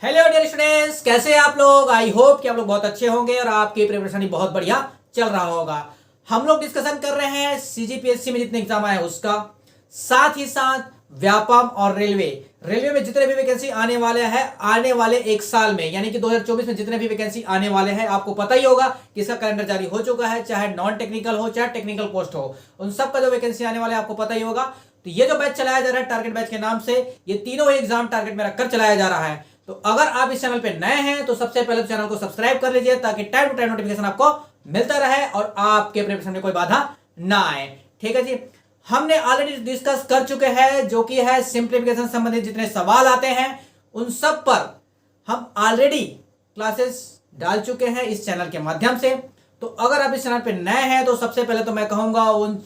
Hello dear students, कैसे हैं आप लोग। आई होप कि आप लोग बहुत अच्छे होंगे और आपकी प्रिपरेशन बहुत बढ़िया चल रहा होगा। हम लोग डिस्कशन कर रहे हैं सीजीपीएससी में जितने एग्जाम आए उसका, साथ ही साथ व्यापम और रेलवे में जितने भी वैकेंसी आने वाले हैं आने वाले एक साल में, यानी कि 2024 में जितने भी वैकेंसी आने वाले हैं, आपको पता ही होगा कि इसका कैलेंडर जारी हो चुका है। चाहे नॉन टेक्निकल हो चाहे टेक्निकल पोस्ट हो, उन सब का जो वैकेंसी आने वाले आपको पता ही होगा। तो ये जो बैच चलाया जा रहा है टारगेट बैच के नाम से, ये तीनों ही एग्जाम टारगेट में रखकर चलाया जा रहा है। तो अगर आप इस चैनल पे नए हैं तो सबसे पहले चैनल को सब्सक्राइब कर लीजिए, ताकि टाइम टू टाइम नोटिफिकेशन आपको मिलता रहे और आपके प्रिपरेशन में कोई बाधा ना आए। ठीक है जी। हमने ऑलरेडी डिस्कस कर चुके हैं जो कि है सिंप्लीफिकेशन संबंधित जितने सवाल आते हैं उन सब पर हम ऑलरेडी क्लासेस डाल चुके हैं इस चैनल के माध्यम से। तो अगर आप इस चैनल पे नए हैं तो सबसे पहले तो मैं कहूंगा उन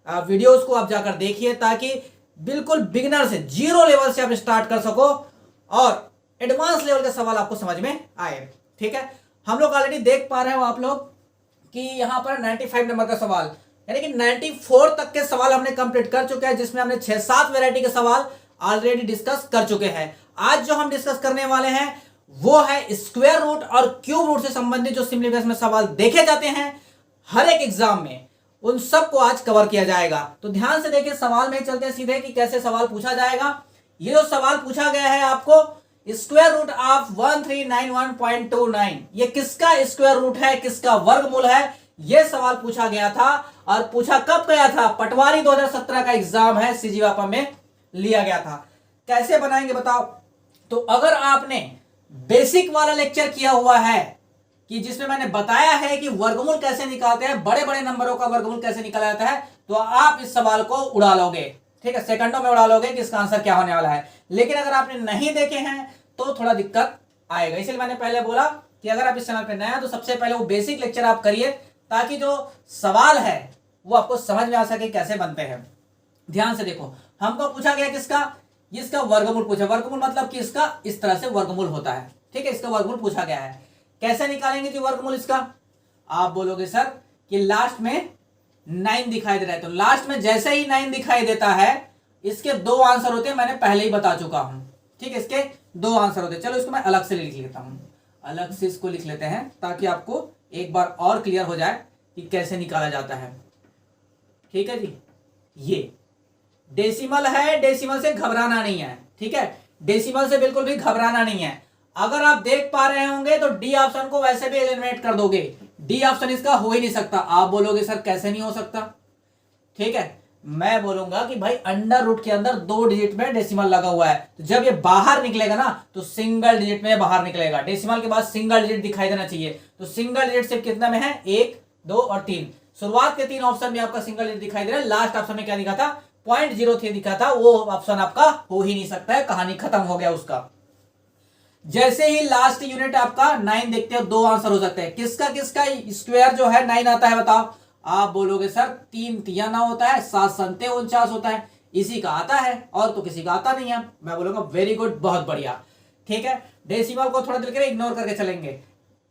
वीडियोस को आप जाकर देखिए, ताकि बिल्कुल बिगिनर से, जीरो लेवल से आप स्टार्ट कर सको और एडवांस लेवल का सवाल आपको समझ में आए। ठीक है, हम लोग ऑलरेडी देख पा रहे हो आप लोग कि यहां पर 95 नंबर का सवाल, यानी कि 94 तक के सवाल हमने कंप्लीट कर चुके हैं, जिसमें हमने 6-7 वैरायटी के सवाल ऑलरेडी डिस्कस कर चुके हैं। आज जो हम डिस्कस करने वाले हैं वो है स्क्वायर रूट और क्यूब रूट से संबंधित जो सिंपलीफिकेशन में सवाल देखे जाते हैं हर एक एग्जाम में, उन सबको आज कवर किया जाएगा। तो ध्यान से देखिए, सवाल में चलते हैं सीधे कि कैसे सवाल पूछा जाएगा। ये जो सवाल पूछा गया है आपको, स्क्वायर रूट ऑफ 1391.29, ये किसका स्क्वायर रूट है, किसका वर्गमूल है, ये सवाल पूछा गया था। और पूछा कब गया था? पटवारी 2017 का एग्जाम है, सीजीवापा में लिया गया था। कैसे बनाएंगे बताओ। तो अगर आपने बेसिक वाला लेक्चर किया हुआ है कि जिसमें मैंने बताया है कि वर्गमूल कैसे निकालते हैं, बड़े बड़े नंबरों का वर्गमूल कैसे निकाला जाता है, तो आप इस सवाल को उड़ा लोगे। ठीक है, सेकंडों में उड़ा लोगे कि इसका आंसर क्या होने वाला है। लेकिन अगर आपने नहीं देखे हैं तो थोड़ा दिक्कत आएगा। इसलिए मैंने पहले बोला कि अगर आप इस चैनल पे नए हैं तो सबसे पहले वो बेसिक लेक्चर आप करिए, ताकि जो सवाल है वो आपको समझ में आ सके कैसे बनते हैं। ध्यान से देखो, हमको पूछा गया किसका, इसका वर्गमूल पूछा। वर्गमूल मतलब कि इसका इस तरह से वर्गमूल होता है। ठीक है, इसका वर्गमूल पूछा गया है। कैसे निकालेंगे जी वर्गमूल इसका? आप बोलोगे सर कि लास्ट में 9 दिखाई दे रहा है, तो लास्ट में जैसे ही 9 दिखाई देता है इसके 2 आंसर होते हैं, मैंने पहले ही बता चुका हूं। ठीक है, इसके 2 आंसर होते हैं। चलो इसको मैं अलग से लिख लेता हूं, अलग से इसको लिख लेते हैं ताकि आपको एक बार और क्लियर हो जाए कि कैसे निकाला जाता है। ठीक है जी, ये डेसिमल है, डेसिमल से घबराना नहीं है। ठीक है, डेसिमल से बिल्कुल भी घबराना नहीं है। अगर आप देख पा रहे होंगे तो डी ऑप्शन को वैसे भी एलिमिनेट कर दोगे, डी ऑप्शन इसका हो ही नहीं सकता। आप बोलोगे सर कैसे नहीं हो सकता? ठीक है, मैं बोलूंगा कि भाई अंडर रूट के अंदर 2 डिजिट में डेसिमल लगा हुआ है, तो जब ये बाहर निकलेगा ना तो सिंगल डिजिट में बाहर निकलेगा। डेसिमल के बाद सिंगल डिजिट दिखाई देना चाहिए, तो सिंगल डिजिट सिर्फ कितना में है? 1, 2 और 3। शुरुआत के 3 ऑप्शन में आपका सिंगल डिजिट दिखाई दे रहा है, लास्ट ऑप्शन में क्या दिखा था? 0.03 दिखा था। वो ऑप्शन आपका हो ही नहीं सकता है, कहानी खत्म हो गया उसका। जैसे ही लास्ट यूनिट आपका 9 देखते हो, 2 आंसर हो सकते हैं। किसका किसका स्क्वायर जो है 9 आता है बताओ? आप बोलोगे सर 3 तिया 9 होता है, 7 संते 49 होता है, इसी का आता है और तो किसी का आता नहीं है। मैं बोलूंगा वेरी गुड, बहुत बढ़िया। ठीक है, डेसिमल को थोड़ा देर के लिए इग्नोर करके चलेंगे।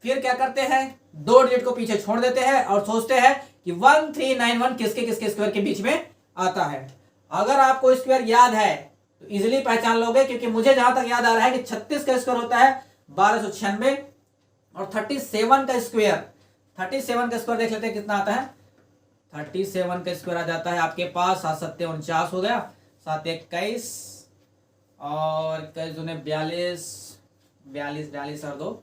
फिर क्या करते हैं? 2 डिजिट को पीछे छोड़ देते हैं और सोचते हैं कि 1391 किसके किसके स्क्वायर के बीच में आता है। अगर आपको स्क्वायर याद है तो इजिली पहचान लोगे, क्योंकि मुझे जहां तक याद आ रहा है कि 36 का स्क्वायर होता है 1296 और 37 का स्क्वायर, 37 का स्क्वायर देख लेते हैं कितना आता है। 37 का स्क्वायर आ जाता है आपके पास 7 7 49 हो गया, 7 21 और 21 दूने 42, 42 और 2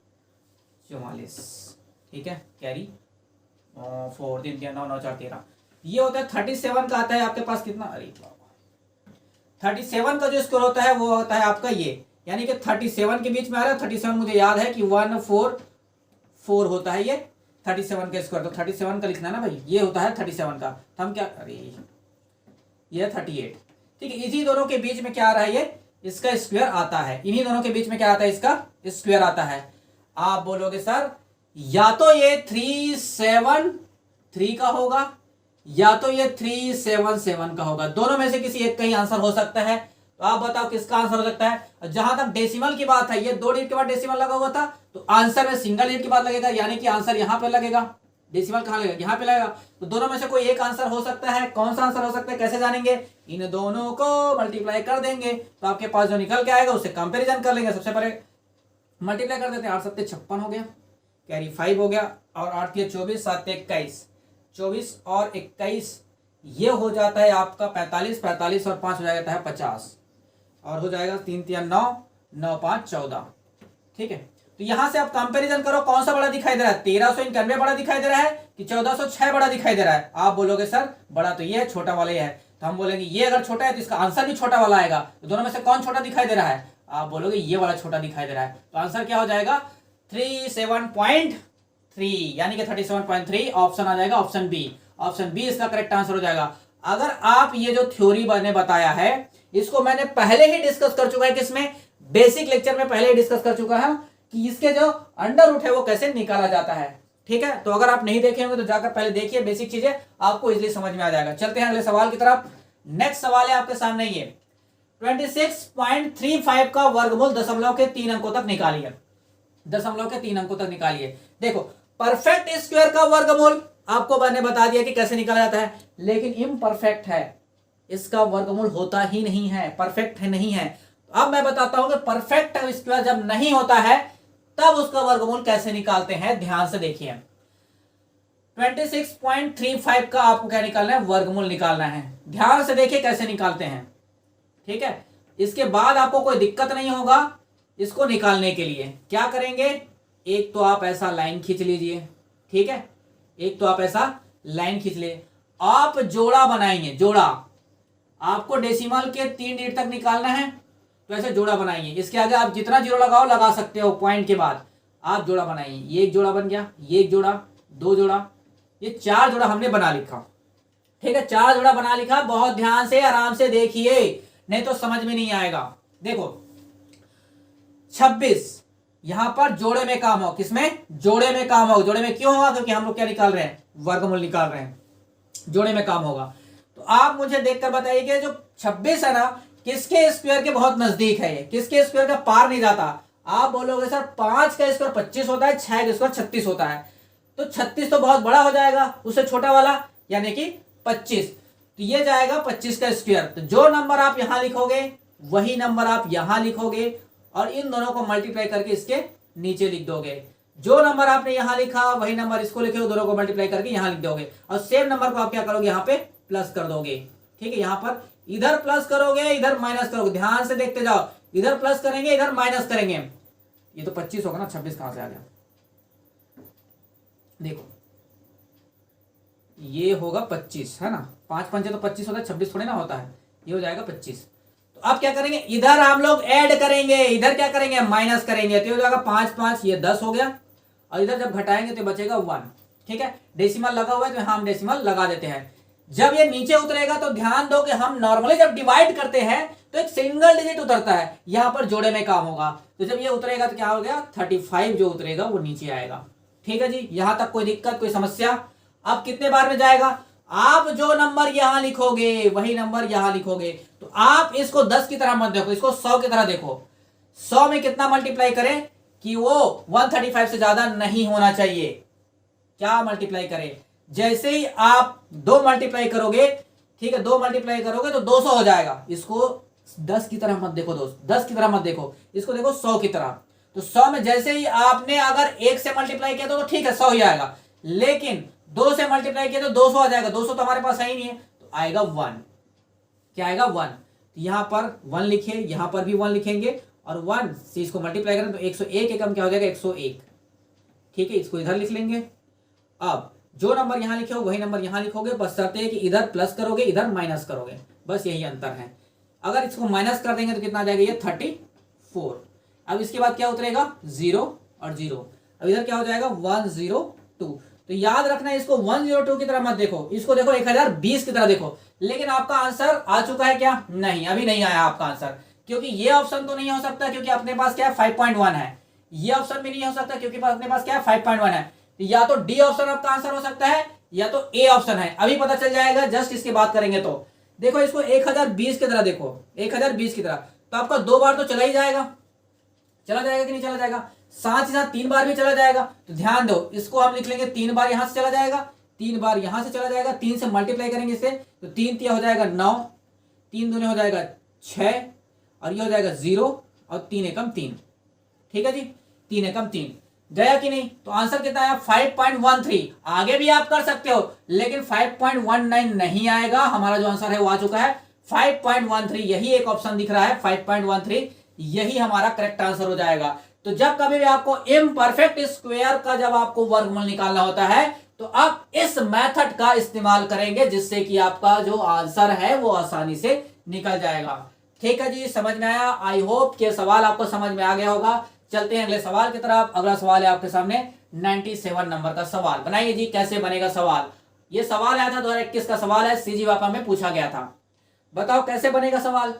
44। ठीक है, कैरी 4 3 3 9 9 4 13, ये होता है 37 का आता है आपके पास कितना? अरे 37 का जो स्क्वायर होता है वो होता है आपका ये, यानी कि 37 के बीच में आ रहा है। 37 मुझे याद है कि 144 होता है ये 37 का स्क्वायर, तो 37 का लिखना है ना भाई, ये होता है 37 का। तो हम क्या, अरे ये 38। ठीक है, इसी दोनों के बीच में क्या आ रहा है? ये इसका स्क्वायर आता है। इन्हीं दोनों के बीच में क्या आता है? इसका स्क्वायर आता है। आप बोलोगे सर या तो ये 373 का होगा या तो ये 377 का होगा, दोनों में से किसी एक का ही आंसर हो सकता है। तो आप बताओ किसका आंसर हो सकता है? जहां तक डेसिमल की बात है, ये 2 डिजिट के बाद डेसिमल लगा हुआ था, तो आंसर में सिंगल डिजिट के बाद लगेगा, यानी कि आंसर यहां पे लगेगा। डेसिमल कहां लगेगा? यहां पे लगेगा। तो दोनों में से कोई एक आंसर हो सकता है। कौन सा आंसर हो सकता है कैसे जानेंगे? इन दोनों को मल्टीप्लाई कर देंगे तो आपके पास जो निकल के आएगा उससे कंपेरिजन कर लेंगे। सबसे पहले मल्टीप्लाई कर देते हैं, 8 सत्ते 56 हो गया, कैरी 5 हो गया, और 8 के 24, 7 21, 24 और 21 ये हो जाता है आपका 45, 45 और 5 हो जाता है 50, और हो जाएगा 3 3 9, 9 5 14। ठीक है, तो यहां से आप कंपैरिजन करो कौन सा बड़ा दिखाई दे रहा है, 1391 बड़ा दिखाई दे रहा है कि 1406 बड़ा दिखाई दे रहा है। आप बोलोगे सर बड़ा तो ये है, छोटा वाला ये है, तो हम बोलेंगे ये अगर छोटा है तो इसका आंसर भी छोटा वाला आएगा, तो दोनों में से कौन छोटा दिखाई दे रहा है, आप बोलोगे ये वाला छोटा दिखाई दे रहा है, तो आंसर क्या हो जाएगा 37.3 यानी कि 37.3 ऑप्शन आ जाएगा, ऑप्शन बी। ऑप्शन बी इसका करेक्ट आंसर हो जाएगा। अगर आप ये जो थ्योरी मैंने बताया है इसको मैंने पहले ही डिस्कस कर चुका है, किसमें, बेसिक लेक्चर में पहले ही डिस्कस कर चुका है कि इसके जो अंडर रूट है वो कैसे निकाला जाता है। ठीक है, तो अगर आप नहीं देखे होंगे तो जाकर पहले देखिए, बेसिक चीजें आपको इजीली समझ में आ जाएगा। चलते हैं अगले सवाल की तरफ। नेक्स्ट सवाल है आपके सामने ये 26.35 का वर्गमूल दशमलव के 3 अंकों तक निकालिए। दशमलव के 3 अंकों तक निकालिए। देखो परफेक्ट स्क्वायर का वर्गमूल आपको मैंने बता दिया कि कैसे निकाला जाता है, लेकिन इम्परफेक्ट है, इसका वर्गमूल होता ही नहीं है, परफेक्ट है नहीं है। अब मैं बताता हूं कि परफेक्ट स्क्वायर जब नहीं होता है तब उसका वर्गमूल कैसे निकालते हैं, ध्यान से देखिए। 26.35 का आपको क्या निकालना है, वर्गमूल निकालना है। ध्यान से देखिए कैसे निकालते हैं। ठीक है, इसके बाद आपको कोई दिक्कत नहीं होगा इसको निकालने के लिए। क्या करेंगे, एक तो आप ऐसा लाइन खींच लीजिए, ठीक है, एक तो आप ऐसा लाइन खींच ले, आप जोड़ा बनाएंगे, जोड़ा आपको डेसिमल के 3 डिजिट तक निकालना है, तो ऐसे जोड़ा बनाइए। इसके आगे आप जितना जीरो लगाओ लगा सकते हो, पॉइंट के बाद आप जोड़ा बनाइए। ये एक जोड़ा बन गया, ये एक जोड़ा, 2 जोड़ा, ये 4 जोड़ा हमने बना लिखा। ठीक है, 4 जोड़ा बना लिखा। बहुत ध्यान से आराम से देखिए, नहीं तो समझ में नहीं आएगा। देखो 26 यहां पर जोड़े में काम हो, किसमें, जोड़े में काम हो। जोड़े में क्यों होगा, क्योंकि हम लोग क्या निकाल रहे हैं, वर्गमूल निकाल रहे हैं, जोड़े में काम होगा। तो आप मुझे देखकर बताइए कि जो 26 है ना किसके स्क्वायर के बहुत नजदीक है, ये किसके स्क्वायर का पार नहीं जाता। आप बोलोगे सर 5 का स्क्वायर 25 होता है, 6 का स्क्वायर 36 होता है, तो 36 तो बहुत बड़ा हो जाएगा, उससे छोटा वाला यानी कि 25, तो ये जाएगा 25 का स्क्वायर। तो जो नंबर आप यहां लिखोगे वही नंबर आप यहां लिखोगे और इन दोनों को मल्टीप्लाई करके इसके नीचे लिख दोगे। जो नंबर आपने यहां लिखा वही नंबर इसको लिखे, दोनों को मल्टीप्लाई करके यहां लिख दोगे और सेम नंबर को आप क्या करोगे, यहां पे प्लस कर दोगे। ठीक है, यहां पर इधर प्लस करोगे इधर माइनस करोगे, ध्यान से देखते जाओ, इधर प्लस करेंगे इधर माइनस करेंगे। ये तो 25 होगा ना, 26 कहां से आ गया, देखो ये होगा 25 है ना, 5 पंचे तो 25 होता है, 26 थोड़े ना होता है, ये हो जाएगा 25। तो अब क्या करेंगे, इधर हम लोग ऐड करेंगे, इधर क्या करेंगे, माइनस करेंगे, तो हो जाएगा 5 5 ये 10 हो गया, और इधर जब घटाएंगे तो बचेगा 1। ठीक है, डेसिमल लगा हुआ है तो हम डेसिमल लगा देते हैं। जब ये नीचे उतरेगा तो ध्यान दो कि हम नॉर्मली जब डिवाइड करते हैं तो एक सिंगल डिजिट उतरता है, यहां पर जोड़े में काम होगा, तो जब ये उतरेगा तो क्या हो गया 35 जो उतरेगा वो नीचे आएगा। ठीक है जी, यहां तक कोई दिक्कत कोई समस्या। अब कितने बार में जाएगा, आप जो नंबर यहां लिखोगे वही नंबर यहां लिखोगे, तो आप इसको 10 की तरह मत देखो, इसको 100 की तरह देखो। 100 में कितना मल्टीप्लाई करें कि वो 135 से ज्यादा नहीं होना चाहिए। क्या मल्टीप्लाई करें, जैसे ही आप 2 मल्टीप्लाई करोगे, ठीक है 2 मल्टीप्लाई करोगे तो 200 हो जाएगा। इसको 10 की तरह मत देखो दोस्त, 10 की तरह मत देखो, इसको देखो 100 की तरह। तो 100 में जैसे ही आपने अगर 1 से मल्टीप्लाई किया तो ठीक है 100 ही आएगा, लेकिन 2 से मल्टीप्लाई किया तो 200 आ जाएगा। 200 तो हमारे पास है ही नहीं है, तो आएगा 1। क्या आएगा 1। तो यहां पर 1 लिखे, यहां पर भी 1 लिखेंगे और 1 से इसको मल्टीप्लाई करें तो 101 एकम क्या हो जाएगा 101। ठीक है, इसको इधर लिख लेंगे। अब जो नंबर यहां लिखे हो वही नंबर यहां लिखोगे, बस शर्त है कि इधर प्लस करोगे इधर माइनस करोगे, बस यही अंतर है। अगर इसको माइनस कर देंगे तो कितना आ जाएगा, ये 34। अब इसके बाद क्या उतरेगा 0 और 0। अब इधर क्या हो जाएगा 102। तो याद रखना इसको 102 की तरह मत देखो, इसको देखो 1020 की तरह देखो। लेकिन आपका आंसर आ चुका है क्या, नहीं अभी नहीं आया आपका आंसर, क्योंकि ये ऑप्शन तो नहीं हो सकता क्योंकि अपने पास क्या है 5.1 है, ये ऑप्शन भी नहीं हो सकता क्योंकि अपने पास क्या है 5.1 है। या तो डी ऑप्शन आपका आंसर हो सकता है या तो ए ऑप्शन है, अभी पता चल जाएगा जस्ट इसकी बात करेंगे तो। देखो इसको 1020 की तरह देखो, 1020 की तरह, तो आपका 2 बार तो चला ही जाएगा, चला जाएगा कि नहीं चला जाएगा, साथ ही साथ 3 बार भी चला जाएगा। तो ध्यान दो, इसको हम लिख लेंगे 3 बार यहां से चला जाएगा, 3 बार यहां से चला जाएगा, 3 से मल्टीप्लाई करेंगे इससे तो 3 तिया हो जाएगा 9, 3 दूने हो जाएगा 6 और ये हो जाएगा 0 और 3 एकम 3। ठीक है जी, 3 एकम 3, गया कि नहीं? तो आंसर कितना आया? 5.13। आगे भी आप कर सकते हो लेकिन 5.19 नहीं आएगा। हमारा जो आंसर है वो आ चुका है 5.13। यही एक ऑप्शन दिख रहा है 5.13, यही हमारा करेक्ट आंसर हो जाएगा। तो जब कभी भी आपको इम्परफेक्ट स्क्वायर का जब आपको वर्गमूल निकालना होता है तो आप इस मेथड का इस्तेमाल करेंगे, जिससे कि आपका जो आंसर है वो आसानी से निकल जाएगा। ठीक है जी, समझ में आया? आई होप कि सवाल आपको समझ में आ गया होगा। चलते हैं अगले सवाल की तरफ। अगला सवाल है आपके सामने 97 नंबर का सवाल। बनाइए जी, कैसे बनेगा सवाल। ये सवाल आया था 2021 का सवाल है, सीजी वापा में पूछा गया था। बताओ कैसे बनेगा सवाल।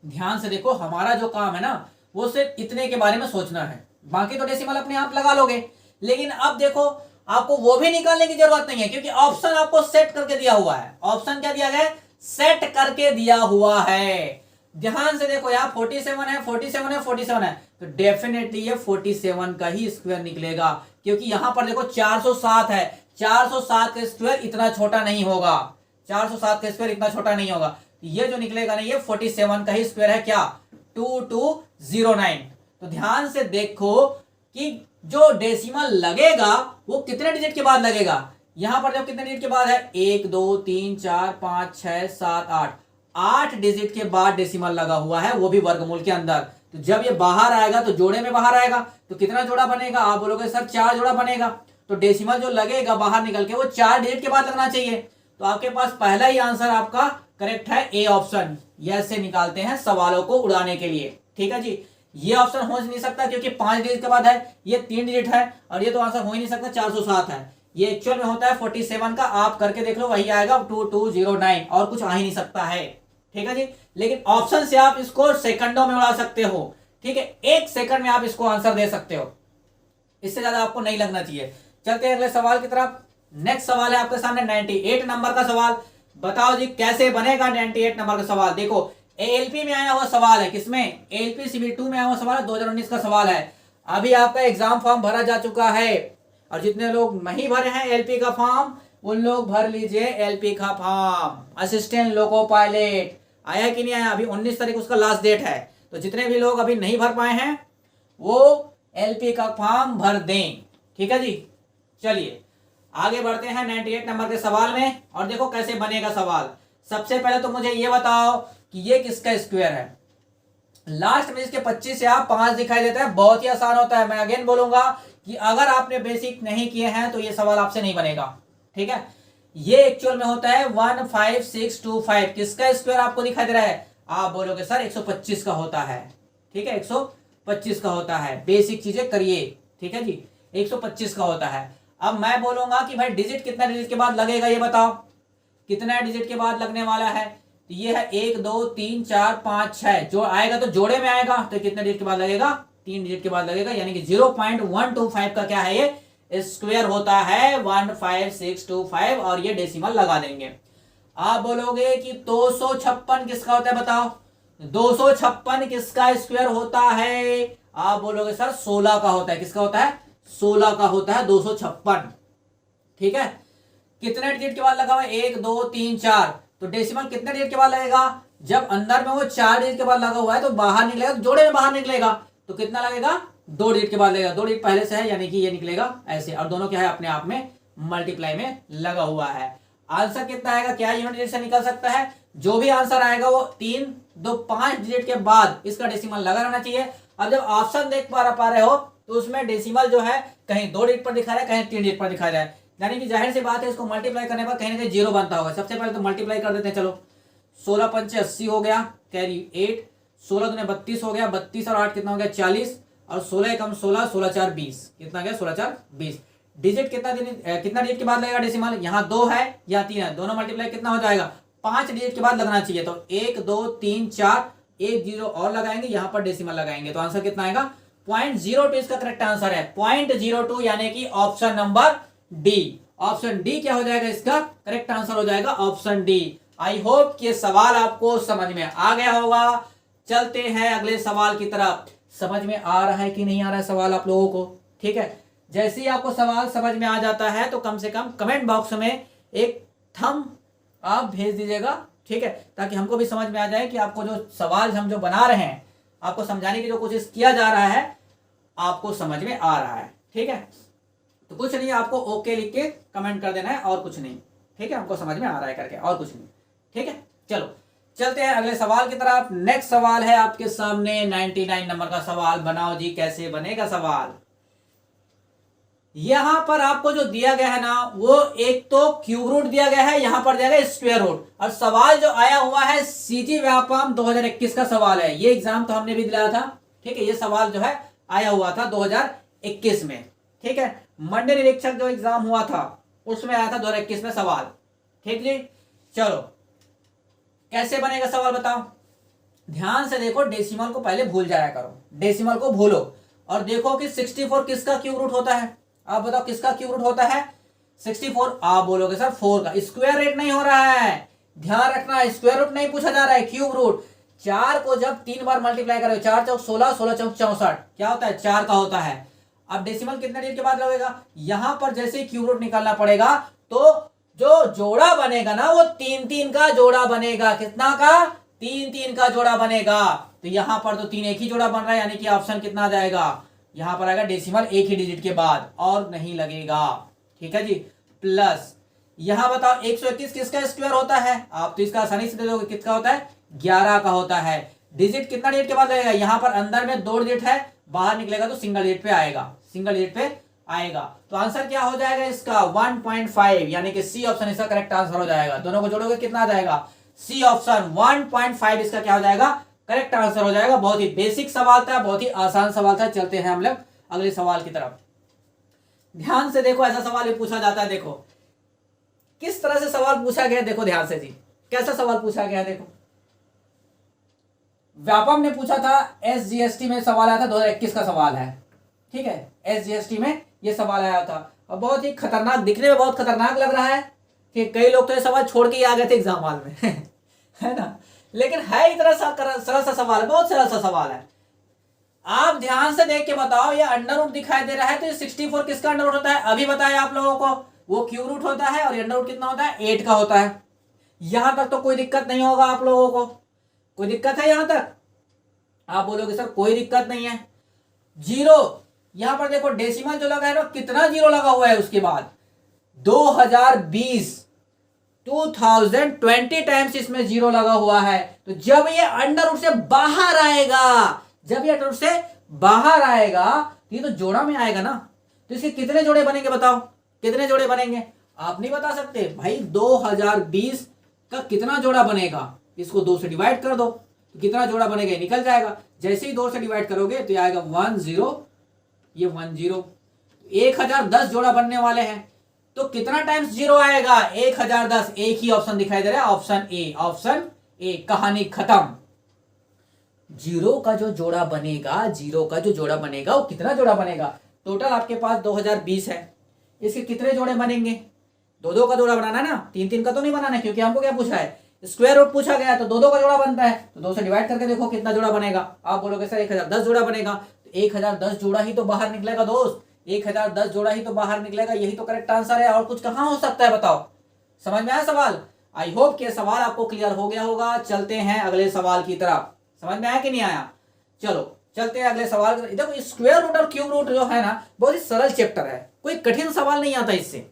ध्यान से देखो, हमारा जो काम है ना वो सिर्फ इतने के बारे में सोचना है, बाकी तो डेसिमल अपने आप लगा लोगे। लेकिन अब देखो, आपको वो भी निकालने की जरूरत नहीं है, क्योंकि ऑप्शन आपको सेट करके दिया हुआ है। ऑप्शन क्या दिया गया है? सेट करके दिया हुआ है। ध्यान से देखो, यहाँ 47 है, 47 है, 47 है, तो डेफिनेटली ये 47 का ही स्क्वायर निकलेगा, क्योंकि यहां पर देखो 407 है। 407 का स्क्वायर इतना छोटा नहीं होगा, 407 का स्क्वायर इतना छोटा नहीं होगा। ये जो निकलेगा ना, ये 47 का ही स्क्वायर है। क्या? 2209। तो ध्यान से देखो कि जो डेसिमल लगेगा वो कितने डिजिट के बाद लगेगा। यहां पर जब कितने डिजिट के बाद है? 1 2 3 4 5 6 7 8, 8 डिजिट के बाद डेसिमल लगा हुआ है, वो भी वर्गमूल के अंदर। तो जब ये बाहर आएगा तो जोड़े में बाहर आएगा, तो कितना जोड़ा बनेगा? आप बोलोगे सर 4 जोड़ा बनेगा। तो डेसिमल जो लगेगा बाहर निकल के वो 4 डिजिट के बाद लगना चाहिए। तो आपके पास पहला ही आंसर आपका करेक्ट है, ए ऑप्शन। ऐसे निकालते हैं सवालों को उड़ाने के लिए। ठीक है जी, ये ऑप्शन हो नहीं सकता क्योंकि 5 डिजिट के बाद है, ये 3 डिजिट है, और ये तो आंसर हो ही नहीं सकता, 407 है। ये एक्चुअल में होता है 47 का। आप करके देख लो, वही आएगा 2209, और कुछ आ ही नहीं सकता है। ठीक है जी, लेकिन ऑप्शन से आप इसको सेकंडों में उड़ा सकते हो। ठीक है, 1 सेकंड में आप इसको आंसर दे सकते हो, इससे ज्यादा आपको नहीं लगना चाहिए। चलते हैं अगले सवाल की तरफ। नेक्स्ट सवाल है आपके सामने 98 नंबर का सवाल। बताओ जी कैसे बनेगा 98 नंबर का सवाल। देखो, एएलपी में आया हुआ सवाल है, किसमें? एएलपी CB2 में आया हुआ सवाल है, 2019 का सवाल है। अभी आपका एग्जाम फॉर्म भरा जा चुका है, और जितने लोग नहीं भरे हैं एलपी का फॉर्म, उन लोग भर लीजिए एलपी का फॉर्म। असिस्टेंट लोको पायलट आया कि नहीं आया? अभी 19 तारीख उसका लास्ट डेट है। तो जितने भी लोग अभी नहीं भर पाए हैं वो एलपी का फॉर्म भर दें। ठीक है जी, चलिए आगे बढ़ते हैं 98 नंबर के सवाल में, और देखो कैसे बनेगा सवाल। सबसे पहले तो मुझे ये बताओ कि ये किसका स्क्वायर है। लास्ट में इसके 25 से आप 5 दिखाई देता है, बहुत ही आसान होता है। मैं अगेन बोलूंगा कि अगर आपने बेसिक नहीं किए हैं तो ये सवाल आपसे नहीं बनेगा। ठीक है, ये एक्चुअल में होता है 15625। किसका स्क्वायर आपको दिखाई दे रहा है? आप बोलोगे सर 125 का होता है। ठीक है, 125 का होता है। बेसिक चीजें करिए। ठीक है जी, 125 का होता है। अब मैं बोलूंगा कि भाई डिजिट कितना डिजिट के बाद लगेगा, ये बताओ कितना डिजिट के बाद लगने वाला है। तो ये है 1 2 3 4 5 6, जो आएगा तो जोड़े में आएगा, तो कितने डिजिट के बाद लगेगा? 3 डिजिट के बाद लगेगा, यानी कि 0.125 का क्या है? ये स्क्वायर होता है 15625, और ये डेसिमल लगा देंगे। आप बोलोगे कि 256 किसका होता है, बताओ 256 किसका स्क्वायर होता है? आप बोलोगे सर 16 का होता है। किसका होता है? 16 का होता है 256। ठीक है, कितने डिजिट के बाद लगा हुआ है? 1 2 3 4, तो डेसिमल कितने डिजिट के बाद लगेगा? जब अंदर में वो 4 डिजिट के बाद लगा हुआ है तो बाहर निकलेगा, तो जोड़े में बाहर निकलेगा, तो कितना लगेगा? 2 डिजिट के बाद लगेगा। 2 डिजिट पहले से है, यानी कि ये निकलेगा ऐसे, और दोनों क्या है? अपने आप में मल्टीप्लाई में लगा हुआ है। आंसर कितना आएगा? क्या यूनिट डिजिट से निकल सकता है? जो भी आंसर आएगा वो 3 2 5 डिजिट के बाद इसका डेसिमल लगा रहना चाहिए। अब जब ऑप्शन देख पा रहे हो तो उसमें डेसिमल जो है कहीं 2 डिजिट पर दिखा रहा है, कहीं 3 डिजिट पर दिखा रहा है, यानी कि जाहिर सी बात है इसको मल्टीप्लाई करने पर कहीं ना कहीं 0 बनता होगा। सबसे पहले तो मल्टीप्लाई कर देते हैं। चलो 16 पंचे 80 हो गया, कैरी 8, 16 दूने 32 हो गया, 32 और 8 कितना हो गया? 40, और 16 कम 16, 16 4 20, कितना गया? 16 4 20। डिजिट कितना डिजिट के बाद लगेगा डेसिमल? यहाँ 2 है, यहाँ 3 है, दोनों मल्टीप्लाई कितना हो जाएगा? 5 डिजिट के बाद लगना चाहिए। तो 1 2 3 4, 1 0 और लगाएंगे, यहाँ पर डेसिमल लगाएंगे, तो आंसर कितना आएगा? 0.02 इसका करेक्ट आंसर है। 0.02 यानी कि option number D. Option D क्या हो जाएगा? इसका करेक्ट आंसर हो जाएगा ऑप्शन डी। आई होप कि सवाल आपको समझ में आ गया होगा। चलते हैं अगले सवाल की तरफ। समझ में आ रहा है कि नहीं आ रहा है सवाल आप लोगों को? ठीक है, जैसे ही आपको सवाल समझ में आ जाता है तो कम से कम कमेंट बॉक्स में एक थंब आप भेज दीजिएगा। ठीक है, ताकि हमको भी समझ में आ जाए कि आपको जो सवाल हम जो बना रहे हैं, आपको समझाने की जो कोशिश किया जा रहा है, आपको समझ में आ रहा है। ठीक है, तो कुछ नहीं, आपको ओके लिख के कमेंट कर देना है और कुछ नहीं। ठीक है, हमको समझ में आ रहा है करके, और कुछ नहीं। ठीक है, चलो चलते हैं अगले सवाल की तरफ। नेक्स्ट सवाल है आपके सामने 99 नंबर का सवाल। बनाओ जी, कैसे बनेगा सवाल। यहां पर आपको जो दिया गया है ना, वो एक तो क्यूब रूट दिया गया है, यहां पर दिया गया स्क्वायर रूट, और सवाल जो आया हुआ है सीजी व्यापम 2021 का सवाल है। ये एग्जाम तो हमने भी दिलाया था। ठीक है, ये सवाल जो है आया हुआ था 2021 में। ठीक है, मंडे निरीक्षक जो एग्जाम हुआ था उसमें आया था 2021 में सवाल। ठीक जी, चलो कैसे बनेगा सवाल बताओ। ध्यान से देखो, डेसिमल को पहले भूल जाया करो, डेसिमल को भूलो और देखो कि 64 किसका क्यूब रूट होता है। आप बताओ किसका क्यूब रूट होता है 64। आप बोलोगे सर 4 का। स्क्वायर रूट नहीं हो रहा है, ध्यान रखना, स्क्वायर रूट नहीं पूछा जा रहा है, क्यूब रूट। 4 को जब 3 बार मल्टीप्लाई करोगे, 4 चौक 16, 16 चौक 64, क्या होता है 4 का होता है। अब डेसिमल कितने डिजिट के बाद लगेगा, यहां पर जैसे ही क्यूब रूट निकालना पड़ेगा तो जो जोड़ा बनेगा ना वो 3 3 का जोड़ा बनेगा। कितना का 3 3 का जोड़ा बनेगा। तो यहां पर तो 3 एक ही जोड़ा बन रहा है, यानी कि ऑप्शन कितना आ जाएगा, यहां पर आएगा डेसिमल एक ही डिजिट के बाद और नहीं लगेगा। ठीक है जी, प्लस यहां बताओ 121 किसका स्क्वायर होता है। आप तो इसका आसानी से दे दोगे, किसका होता है 11 का होता है। डिजिट कितना डिजिट के बाद लगेगा, यहां पर अंदर में 2 डिजिट है, बाहर निकलेगा तो सिंगल डिजिट पे आएगा, सिंगल डिजिट पे आएगा। तो आंसर क्या हो जाएगा इसका 1.5, यानी कि सी ऑप्शन इसका करेक्ट आंसर हो जाएगा। दोनों को जोड़ोगे कितना आ जाएगा, सी ऑप्शन 1.5 इसका क्या हो जाएगा, करेक्ट आंसर हो जाएगा। बहुत ही बेसिक सवाल था, बहुत ही आसान सवाल था। चलते हैं हम लोग अगले सवाल की तरफ। ध्यान से देखो, ऐसा सवाल भी पूछा जाता है। देखो किस तरह से सवाल पूछा गया, देखो ध्यान से जी, कैसा सवाल पूछा गया। देखो व्यापम ने पूछा था, एसजीएसटी में सवाल आया था, 2021 का सवाल है। ठीक है, एसजीएसटी में ये सवाल आया था और बहुत ही खतरनाक, दिखने में बहुत खतरनाक लग रहा है कि कई लोग तो ये सवाल छोड़ के ही आ गए थे एग्जाम हॉल में है ना, लेकिन है इतना सरल सा सवाल है, बहुत सरल सा सवाल है। आप ध्यान से देख के बताओ, ये अंडर रूट दिखाई दे रहा है, तो ये 64 किसका अंडर रूट होता है, अभी बताया आप लोगों को, वो क्यूब रूट होता है। और अंडर रूट कितना होता है 8 का होता है। यहां तक तो कोई दिक्कत नहीं होगा आप लोगों को, कोई दिक्कत है यहां तक, आप बोलोगे सर कोई दिक्कत नहीं है। जीरो, यहां पर देखो डेसिमल जो लगा है ना, कितना जीरो लगा हुआ है उसके बाद 2020 टाइम्स इसमें जीरो लगा हुआ है। तो जब ये अंडर रूट से बाहर आएगा, जब ये अंडर रूट से बाहर आएगा तो ये तो जोड़ा में आएगा ना, तो इसके कितने जोड़े बनेंगे बताओ, कितने जोड़े बनेंगे। आप नहीं बता सकते भाई 2020 का कितना जोड़ा बनेगा, इसको 2 से डिवाइड कर दो तो कितना जोड़ा बनेगा, निकल जाएगा। जैसे ही 2 से डिवाइड करोगे तो ये आएगा 10, ये 10, 1010 जोड़ा बनने वाले हैं। तो कितना टाइम्स जीरो आएगा 1010, एक ही ऑप्शन दिखाई दे रहा है, ऑप्शन ए, ऑप्शन ए। कहानी खत्म। जीरो का जो जोड़ा बनेगा, जीरो का जो जोड़ा बनेगा वो कितना जोड़ा बनेगा, टोटल आपके पास 2020 है, इसके कितने जोड़े बनेंगे, 2 का जोड़ा बनाना है ना, 3 का तो नहीं बनाना है, क्योंकि हमको क्या पूछा है स्क्वायर रूट पूछा गया, तो 2 का जोड़ा बनता है। तो 2 से डिवाइड करके देखो कितना जोड़ा बनेगा। आप बोलोगे सर 1010 जोड़ा बनेगा, तो 1010 जोड़ा ही तो बाहर निकलेगा दोस्त, 1010 जोड़ा ही तो बाहर निकलेगा, यही तो करेक्ट आंसर है, और कुछ कहां हो सकता है बताओ। समझ में आया सवाल। आई होप कि सवाल आपको क्लियर हो गया होगा। चलते हैं अगले सवाल की तरफ। समझ में आया कि नहीं आया, चलो चलते हैं अगले सवाल। देखो स्क्वायर रूट और क्यूब रूट जो है ना, बहुत ही सरल चैप्टर है, कोई कठिन सवाल नहीं आता इससे,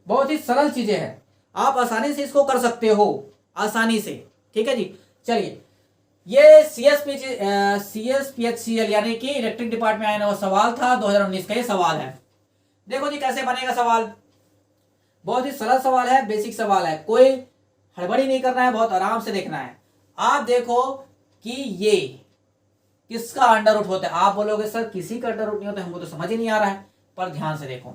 बहुत ही सरल चीजें हैं, आप आसानी से इसको कर सकते हो, आसानी से। ठीक है जी, चलिए ये CSPHCL यानी कि इलेक्ट्रिक डिपार्टमेंट आने वाला सवाल था, 2019 का ये सवाल है। देखो जी कैसे बनेगा सवाल, बहुत ही सरल सवाल है, बेसिक सवाल है, कोई हड़बड़ी नहीं करना है, बहुत आराम से देखना है। आप देखो कि ये किसका अंडर रूट होता है। आप बोलोगे सर किसी का अंडर रूट नहीं होता, हमको तो समझ ही नहीं आ रहा है, पर ध्यान से देखो,